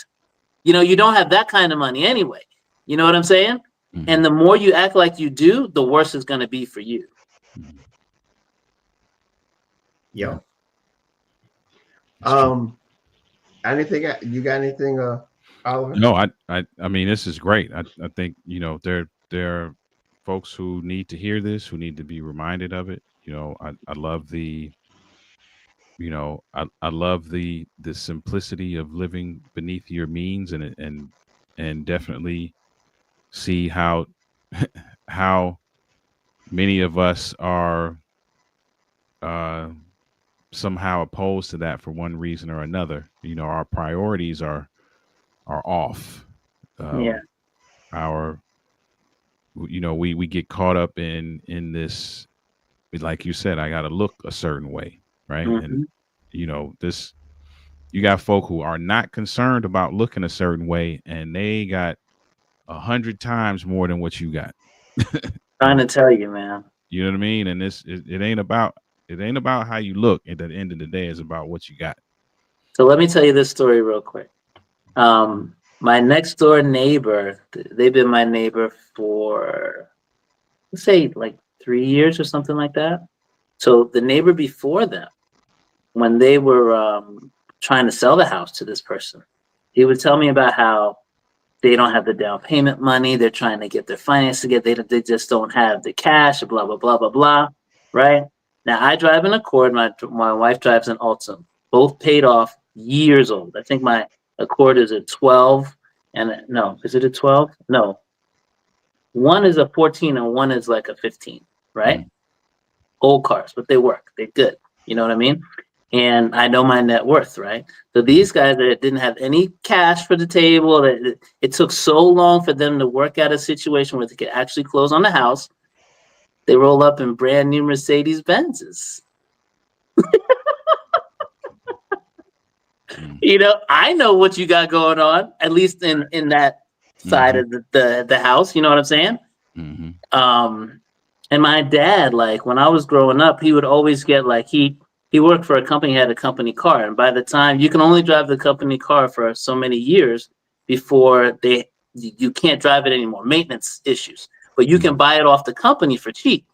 You know, you don't have that kind of money anyway. You know what I'm saying? Mm-hmm. And the more you act like you do, the worse it's going to be for you. Yeah. Anything you got anything, Oliver? No, I mean, this is great. I think, you know, there are folks who need to hear this, who need to be reminded of it. You know, I love the, you know, I love the simplicity of living beneath your means, and definitely see how how many of us are somehow opposed to that for one reason or another. You know, our priorities are off. Yeah. Our, you know, we get caught up in this, like you said, I got to look a certain way, right? Mm-hmm. And you know, you got folk who are not concerned about looking a certain way, and they got 100 times more than what you got. Trying to tell you, man. You know what I mean? And it ain't about how you look. At the end of the day, it's about what you got. So let me tell you this story real quick. My next door neighbor, they've been my neighbor for, let's say, like 3 years or something like that. So the neighbor before them, when they were trying to sell the house to this person, he would tell me about how they don't have the down payment money. They're trying to get their finance together. They just don't have the cash, blah, blah, blah, blah, blah, right? Now, I drive an Accord. My wife drives an Altima. Both paid off, years old. I think my Accord is a 12. And no, is it a 12? No. One is a 14 and one is like a 15, right? Mm-hmm. Old cars, but they work. They're good. You know what I mean? And I know my net worth, right? So these guys that didn't have any cash for the table, it took so long for them to work out a situation where they could actually close on the house. They roll up in brand new Mercedes Benzes. You know, I know what you got going on, at least in that side of the house. You know what I'm saying? Mm-hmm. And my dad, like when I was growing up, he would always get like he worked for a company, had a company car, and by the time you can only drive the company car for so many years before you can't drive it anymore, maintenance issues. But you can buy it off the company for cheap,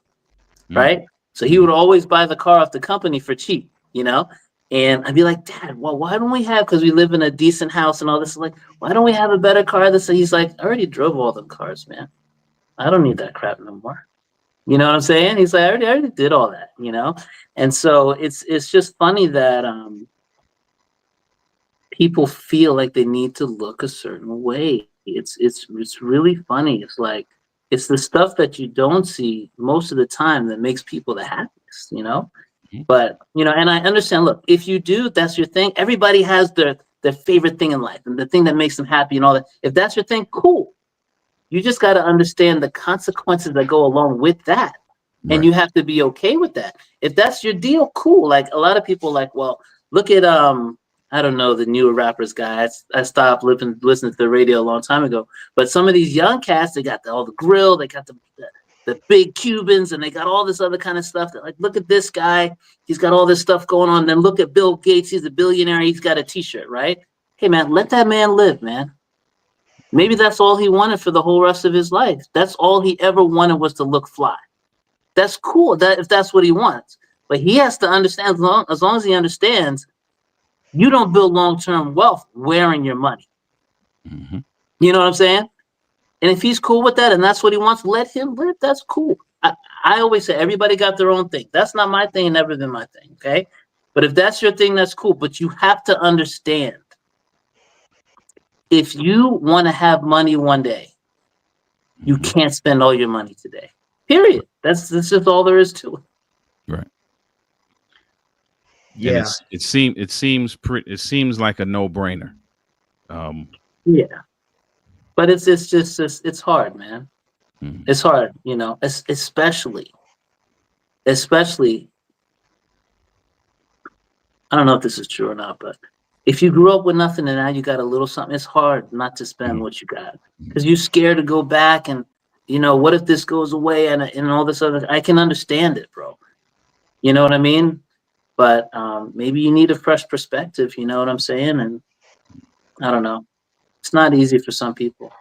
right? So he would always buy the car off the company for cheap, you know. And I'd be like, Dad, well, why don't we have, because we live in a decent house and all this, like, why don't we have a better car? This, he's like, I already drove all the cars, man. I don't need that crap no more. You know what I'm saying? He's like, I already did all that, you know? And so it's just funny that people feel like they need to look a certain way. It's really funny. It's like, it's the stuff that you don't see most of the time that makes people the happiest, you know? Mhm. But, you know, and I understand, look, if you do, that's your thing. Everybody has their favorite thing in life and the thing that makes them happy and all that. If that's your thing, cool. You just got to understand the consequences that go along with that. And Right. you have to be okay with that. If that's your deal, cool. Like a lot of people like, well, look at I don't know the newer rappers guys. I stopped listening to the radio a long time ago. But some of these young cats, they got all the grill, they got the big Cubans, and they got all this other kind of stuff. That like, look at this guy, he's got all this stuff going on. Then look at Bill Gates, he's a billionaire, he's got a T-shirt, right? Hey man, let that man live, man. Maybe that's all he wanted for the whole rest of his life. That's all he ever wanted was to look fly. That's cool. That if that's what he wants, but he has to understand. As long as he understands, you don't build long-term wealth wearing your money. Hmm. You know what I'm saying? And if he's cool with that and that's what he wants, let him live. That's cool. I always say everybody got their own thing. That's not my thing and never been my thing. Okay. But if that's your thing, that's cool. But you have to understand if you want to have money one day, you Hmm. can't spend all your money today. Period. That's just all there is to it. Right. And Yeah. it seems like a no brainer. Um, Yeah. But it's just it's hard, man. mhm. It's hard, you know, especially I don't know if this is true or not, but if you grew up with nothing and now you got a little something, it's hard not to spend Mhm. what you got because you're scared to go back and you know what if this goes away and all this other. I can understand it, bro. You know what I mean? But maybe you need a fresh perspective. You know what I'm saying? And I don't know. It's not easy for some people.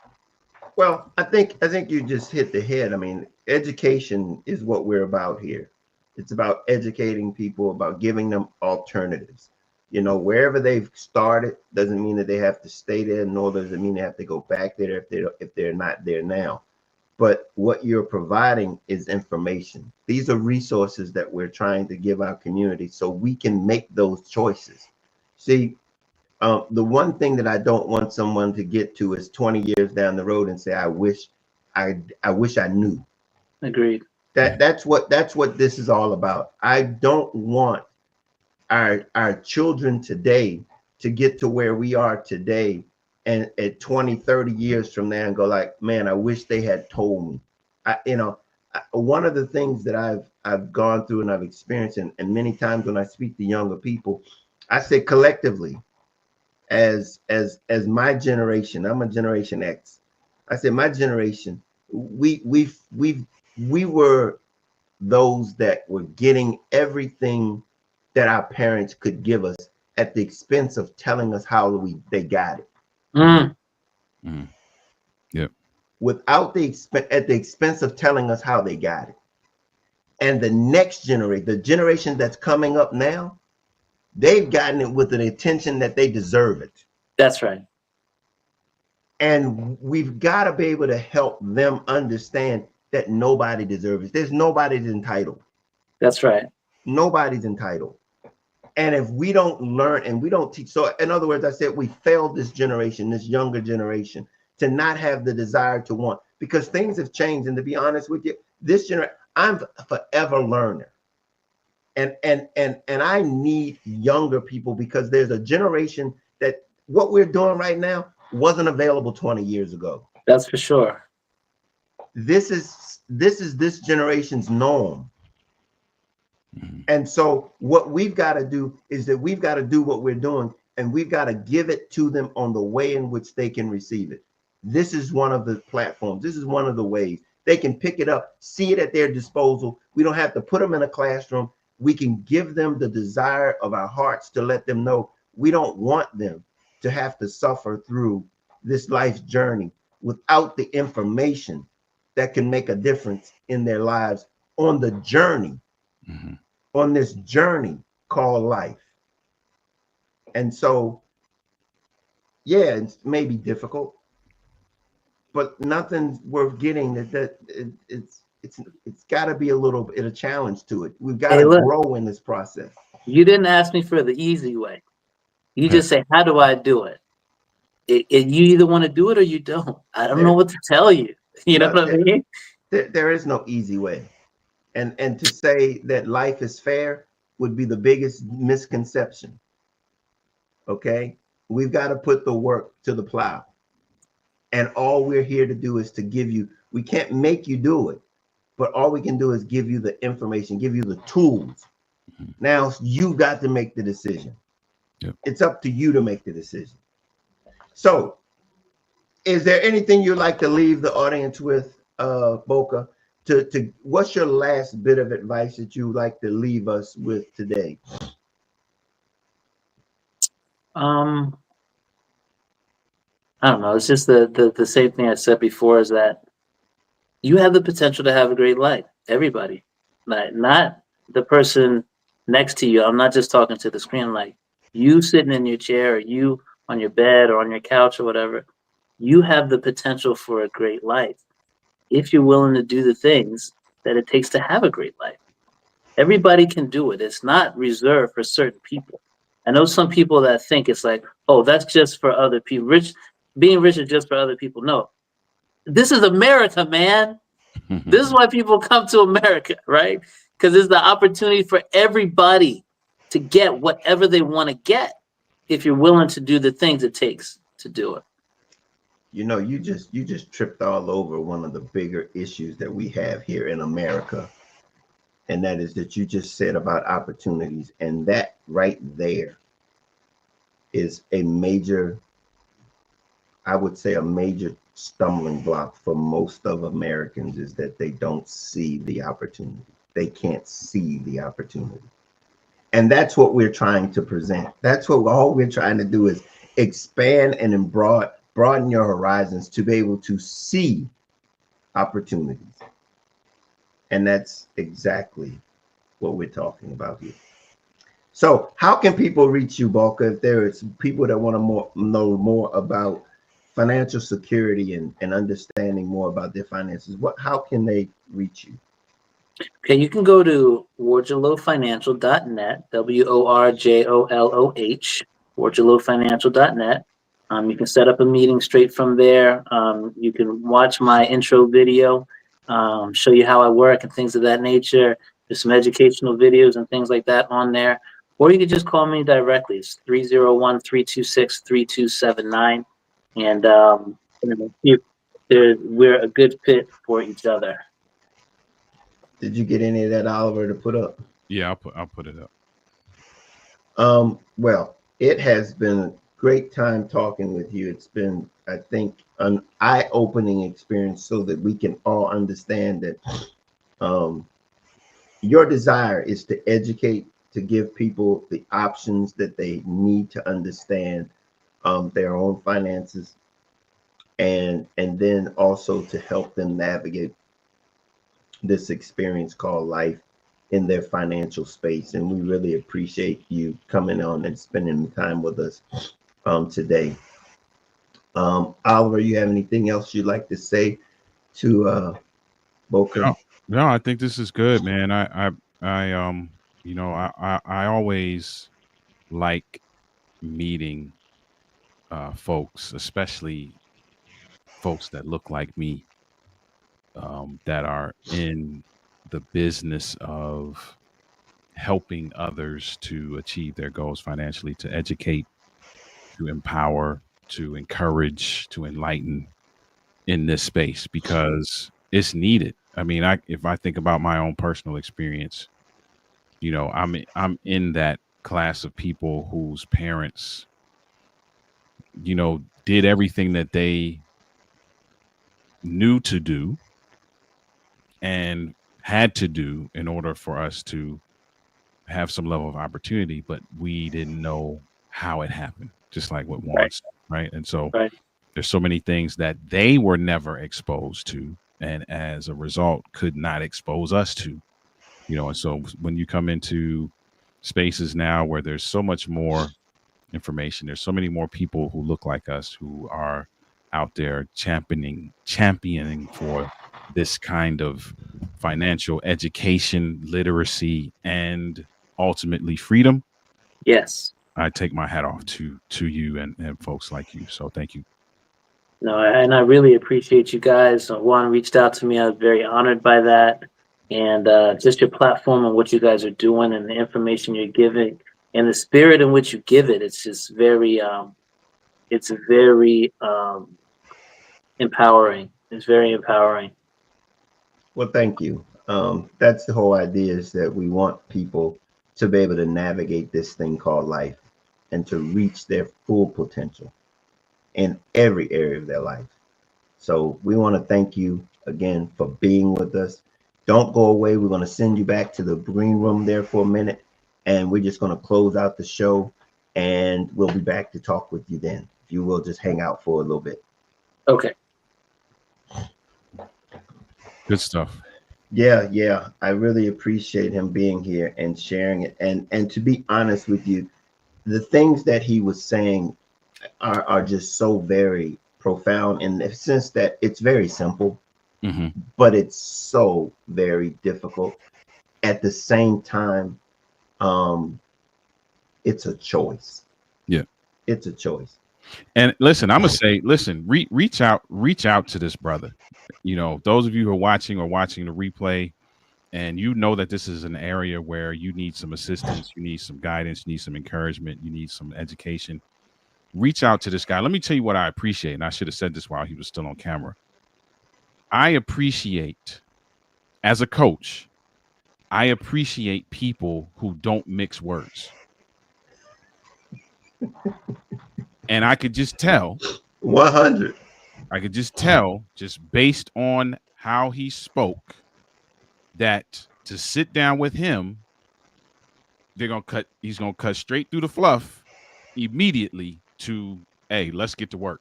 Well, I think you just hit the head. I mean, education is what we're about here. It's about educating people, about giving them alternatives. You know, wherever they've started doesn't mean that they have to stay there, nor does it mean they have to go back there if they're not there now. But what you're providing is information. These are resources that we're trying to give our community so we can make those choices. See, the one thing that I don't want someone to get to is 20 years down the road and say, I wish I knew. Agreed. That's what this is all about. I don't want our children today to get to where we are today and at 20, 30 years from now and go like, man, I wish they had told me. One of the things that I've gone through and I've experienced, and many times when I speak to younger people, I say collectively, as my generation, I'm a generation X. I said my generation, we were those that were getting everything that our parents could give us at the expense of telling us how they got it. Mm, Mhm. Yep. Without at the expense of telling us how they got it. And the next generation, the generation that's coming up now, they've gotten it with the attention that they deserve it. that's right. And we've got to be able to help them understand that nobody deserves it. There's nobody's entitled. That's right. Nobody's entitled. And if we don't learn and we don't teach, so in other words, I said we failed this generation, this younger generation, to not have the desire to want, because things have changed. And to be honest with you, this generation, I'm a forever learner. And I need younger people because there's a generation that what we're doing right now wasn't available 20 years ago. That's for sure. This generation's norm. Mhm. And so what we've got to do is that we've got to do what we're doing and we've got to give it to them on the way in which they can receive it. This is one of the platforms. This is one of the ways they can pick it up, see it at their disposal. We don't have to put them in a classroom. We can give them the desire of our hearts to let them know we don't want them to have to suffer through this life's journey without the information that can make a difference in their lives on the journey, Mhm. on this journey called life. And so, yeah, it's maybe difficult, but nothing's worth getting it's got to be a little bit of a challenge to it. We've got Hey, to look, grow in this process. you didn't ask me for the easy way. You just say, how do I do it? You either want to do it or you don't. I don't know There, what to tell you. You know no, what I mean? there is no easy way. And to say that life is fair would be the biggest misconception. Okay? We've got to put the work to the plow. And all we're here to do is to give you, we can't make you do it, but all we can do is give you the information, give you the tools. Now you got to make the decision. Yep. It's up to you to make the decision. So, is there anything you'd like to leave the audience with, Bokah? To what's your last bit of advice that you would like to leave us with today? Um, I don't know. It's just the same thing I said before, is that you have the potential to have a great life. Everybody, not the person next to you. I'm not just talking to the screen. Like, you sitting in your chair, or you on your bed, or on your couch, or whatever. You have the potential for a great life if you're willing to do the things that it takes to have a great life. Everybody can do it. It's not reserved for certain people. I know some people that think it's like, oh, that's just for other people. Being rich is just for other people. No, this is America, man. This is why people come to America, right? Because it's the opportunity for everybody to get whatever they want to get if you're willing to do the things it takes to do it. You know, you just tripped all over one of the bigger issues that we have here in America, and that is that you just said about opportunities, and that right there is a major, I would say, a major stumbling block for most of Americans, is that they don't see the opportunity. They can't see the opportunity. And that's what we're trying to present. That's what all we're trying to do, is expand and broaden your horizons to be able to see opportunities. And that's exactly what we're talking about here. So how can people reach you, Bokah, if there is people that want to know more about financial security and understanding more about their finances? How can they reach you? Okay, you can go to worjolohfinancial.net, WORJOLOH, worjolohfinancial.net. You can set up a meeting straight from there. You can watch my intro video, show you how I work and things of that nature. There's some educational videos and things like that on there. Or you can just call me directly. It's 301-326-3279. And we're a good fit for each other. Did you get any of that, Oliver, to put up? Yeah, I'll put it up. Well, it has been a great time talking with you. It's been, I think, an eye-opening experience, so that we can all understand that your desire is to educate, to give people the options that they need to understand their own finances, and then also to help them navigate this experience called life in their financial space. And we really appreciate you coming on and spending time with us today. Oliver, you have anything else you'd like to say to Bokah? No, I think this is good, man. I always like meeting folks, especially folks that look like me, that are in the business of helping others to achieve their goals financially, to educate, to empower, to encourage, to enlighten in this space, because it's needed. I mean, if I think about my own personal experience, I'm in that class of people whose parents, did everything that they knew to do and had to do in order for us to have some level of opportunity, but we didn't know how it happened, just like what Warren said, right? And so there's so many things that they were never exposed to, and as a result could not expose us to, and so when you come into spaces now where there's so much more information. There's so many more people who look like us who are out there championing for this kind of financial education, literacy, and ultimately freedom. Yes. I take my hat off to you and folks like you. So thank you. No, and I really appreciate you guys. Juan reached out to me. I was very honored by that. And just your platform and what you guys are doing and the information you're giving and the spirit in which you give it. It's just very empowering. It's very empowering. Well, thank you. That's the whole idea, is that we want people to be able to navigate this thing called life and to reach their full potential in every area of their life. So we want to thank you again for being with us. Don't go away. We're going to send you back to the green room there for a minute, and we're just going to close out the show, and we'll be back to talk with you then. If you will just hang out for a little bit. Okay. Good stuff. Yeah. I really appreciate him being here and sharing it. And to be honest with you, the things that he was saying are just so very profound in the sense that it's very simple, but it's so very difficult. At the same time, it's a choice. Yeah. It's a choice. And listen, I'm gonna say, listen, reach out to this brother. You know, those of you who are watching or watching the replay, and you know that this is an area where you need some assistance, you need some guidance, you need some encouragement, you need some education. Reach out to this guy. Let me tell you what I appreciate, and I should have said this while he was still on camera. I appreciate, as a coach, I appreciate people who don't mix words. And I could just tell 100. I could just tell, just based on how he spoke, that to sit down with him, he's gonna cut straight through the fluff immediately to, hey, let's get to work.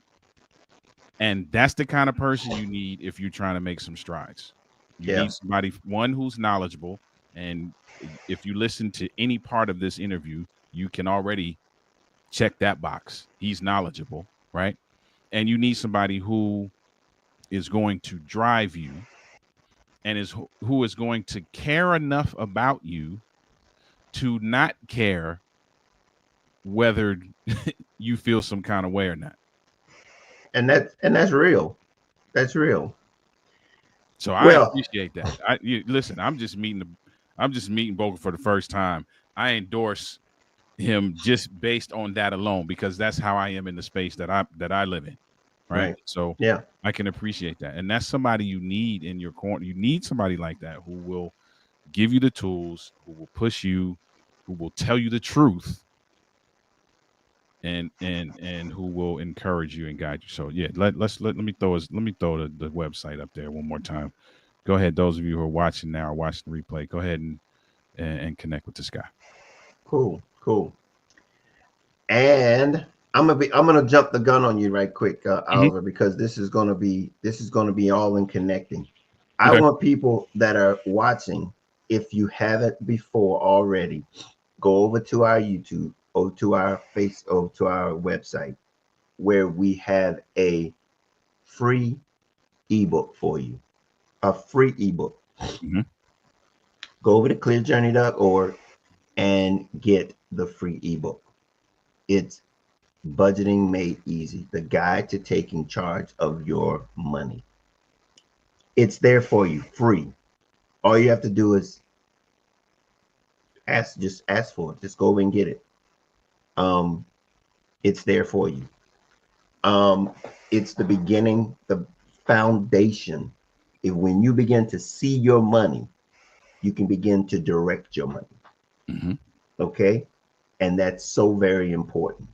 And that's the kind of person you need if you're trying to make some strides. You need somebody, one, who's knowledgeable. And if you listen to any part of this interview, you can already check that box. He's knowledgeable, right? And you need somebody who is going to drive you and who is going to care enough about you to not care whether you feel some kind of way or not. And that's real. That's real. So I appreciate that. Listen, I'm just meeting Bokah for the first time. I endorse him just based on that alone, because that's how I am in the space that I live in. Right. So yeah, I can appreciate that. And that's somebody you need in your corner. You need somebody like that who will give you the tools, who will push you, who will tell you the truth, and who will encourage you and guide you. So yeah, let me throw the website up there one more time. Go ahead, those of you who are watching now or watching the replay, go ahead and connect with this guy. Cool. And I'm gonna jump the gun on you right quick, Oliver, because this is gonna be all in connecting. I want people that are watching, if you haven't before already, go over to our YouTube or to our to our website, where we have a free ebook for you. A free ebook. Go over to clearjourney.org and get the free ebook. It's Budgeting Made Easy, the guide to taking charge of your money. It's there for you, free. All you have to do is just ask for it. Just go over and get it. It's there for you. It's the beginning, the foundation. When you begin to see your money, you can begin to direct your money. Okay? And that's so very important.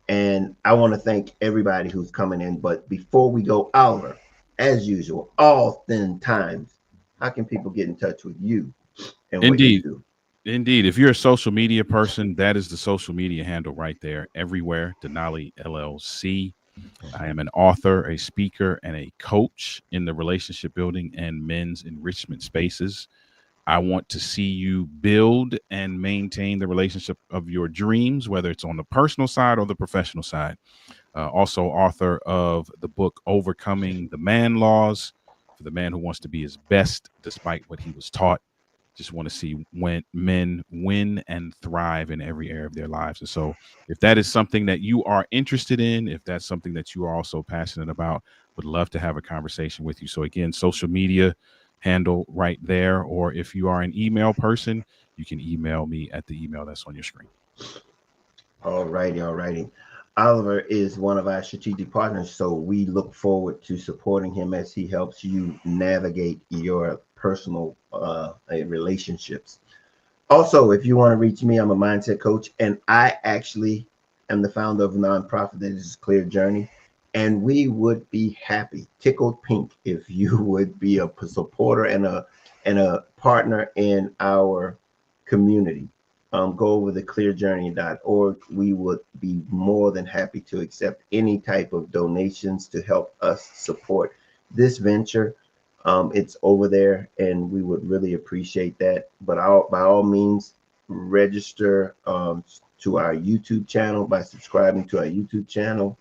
And I want to thank everybody who's coming in. But before we go, Oliver, as usual, oftentimes, how can people get in touch with you and what you do? Indeed. If you're a social media person, that is the social media handle right there. Everywhere, Denali LLC. I am an author, a speaker, and a coach in the relationship building and men's enrichment spaces. I want to see you build and maintain the relationship of your dreams, whether it's on the personal side or the professional side. Also, author of the book Overcoming the Man Laws, for the man who wants to be his best despite what he was taught. Just want to see when men win and thrive in every area of their lives. And so, if that is something that you are interested in, if that's something that you are also passionate about, would love to have a conversation with you. So, again, social media handle right there. Or if you are an email person, you can email me at the email that's on your screen. All righty, all righty. Oliver is one of our strategic partners, so we look forward to supporting him as he helps you navigate your personal relationships. Also, if you want to reach me, I'm a mindset coach, and I actually am the founder of a nonprofit that is Clear Journey. And we would be happy, tickled pink, if you would be a supporter and a partner in our community. Go over to clearjourney.org. We would be more than happy to accept any type of donations to help us support this venture. It's over there, and we would really appreciate that. But by all means, register to our YouTube channel by subscribing to our YouTube channel.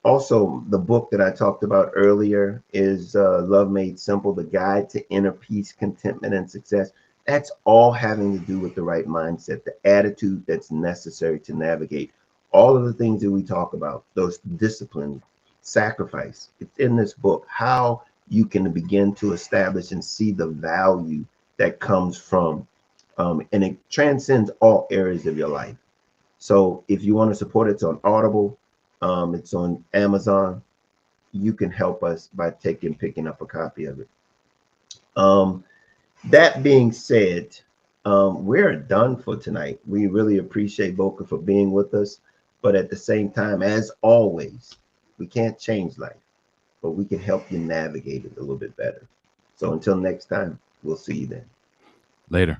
Also, the book that I talked about earlier is Love Made Simple, The Guide to Inner Peace, Contentment, and Success. That's all having to do with the right mindset, the attitude that's necessary to navigate all of the things that we talk about, those discipline, sacrifice. It's in this book, how you can begin to establish and see the value that comes from, and it transcends all areas of your life. So if you want to support it, it's on Audible. It's on Amazon. You can help us by picking up a copy of it. That being said, we're done for tonight. We really appreciate Bokah for being with us. But at the same time, as always, we can't change life, but we can help you navigate it a little bit better. So until next time, we'll see you then. Later.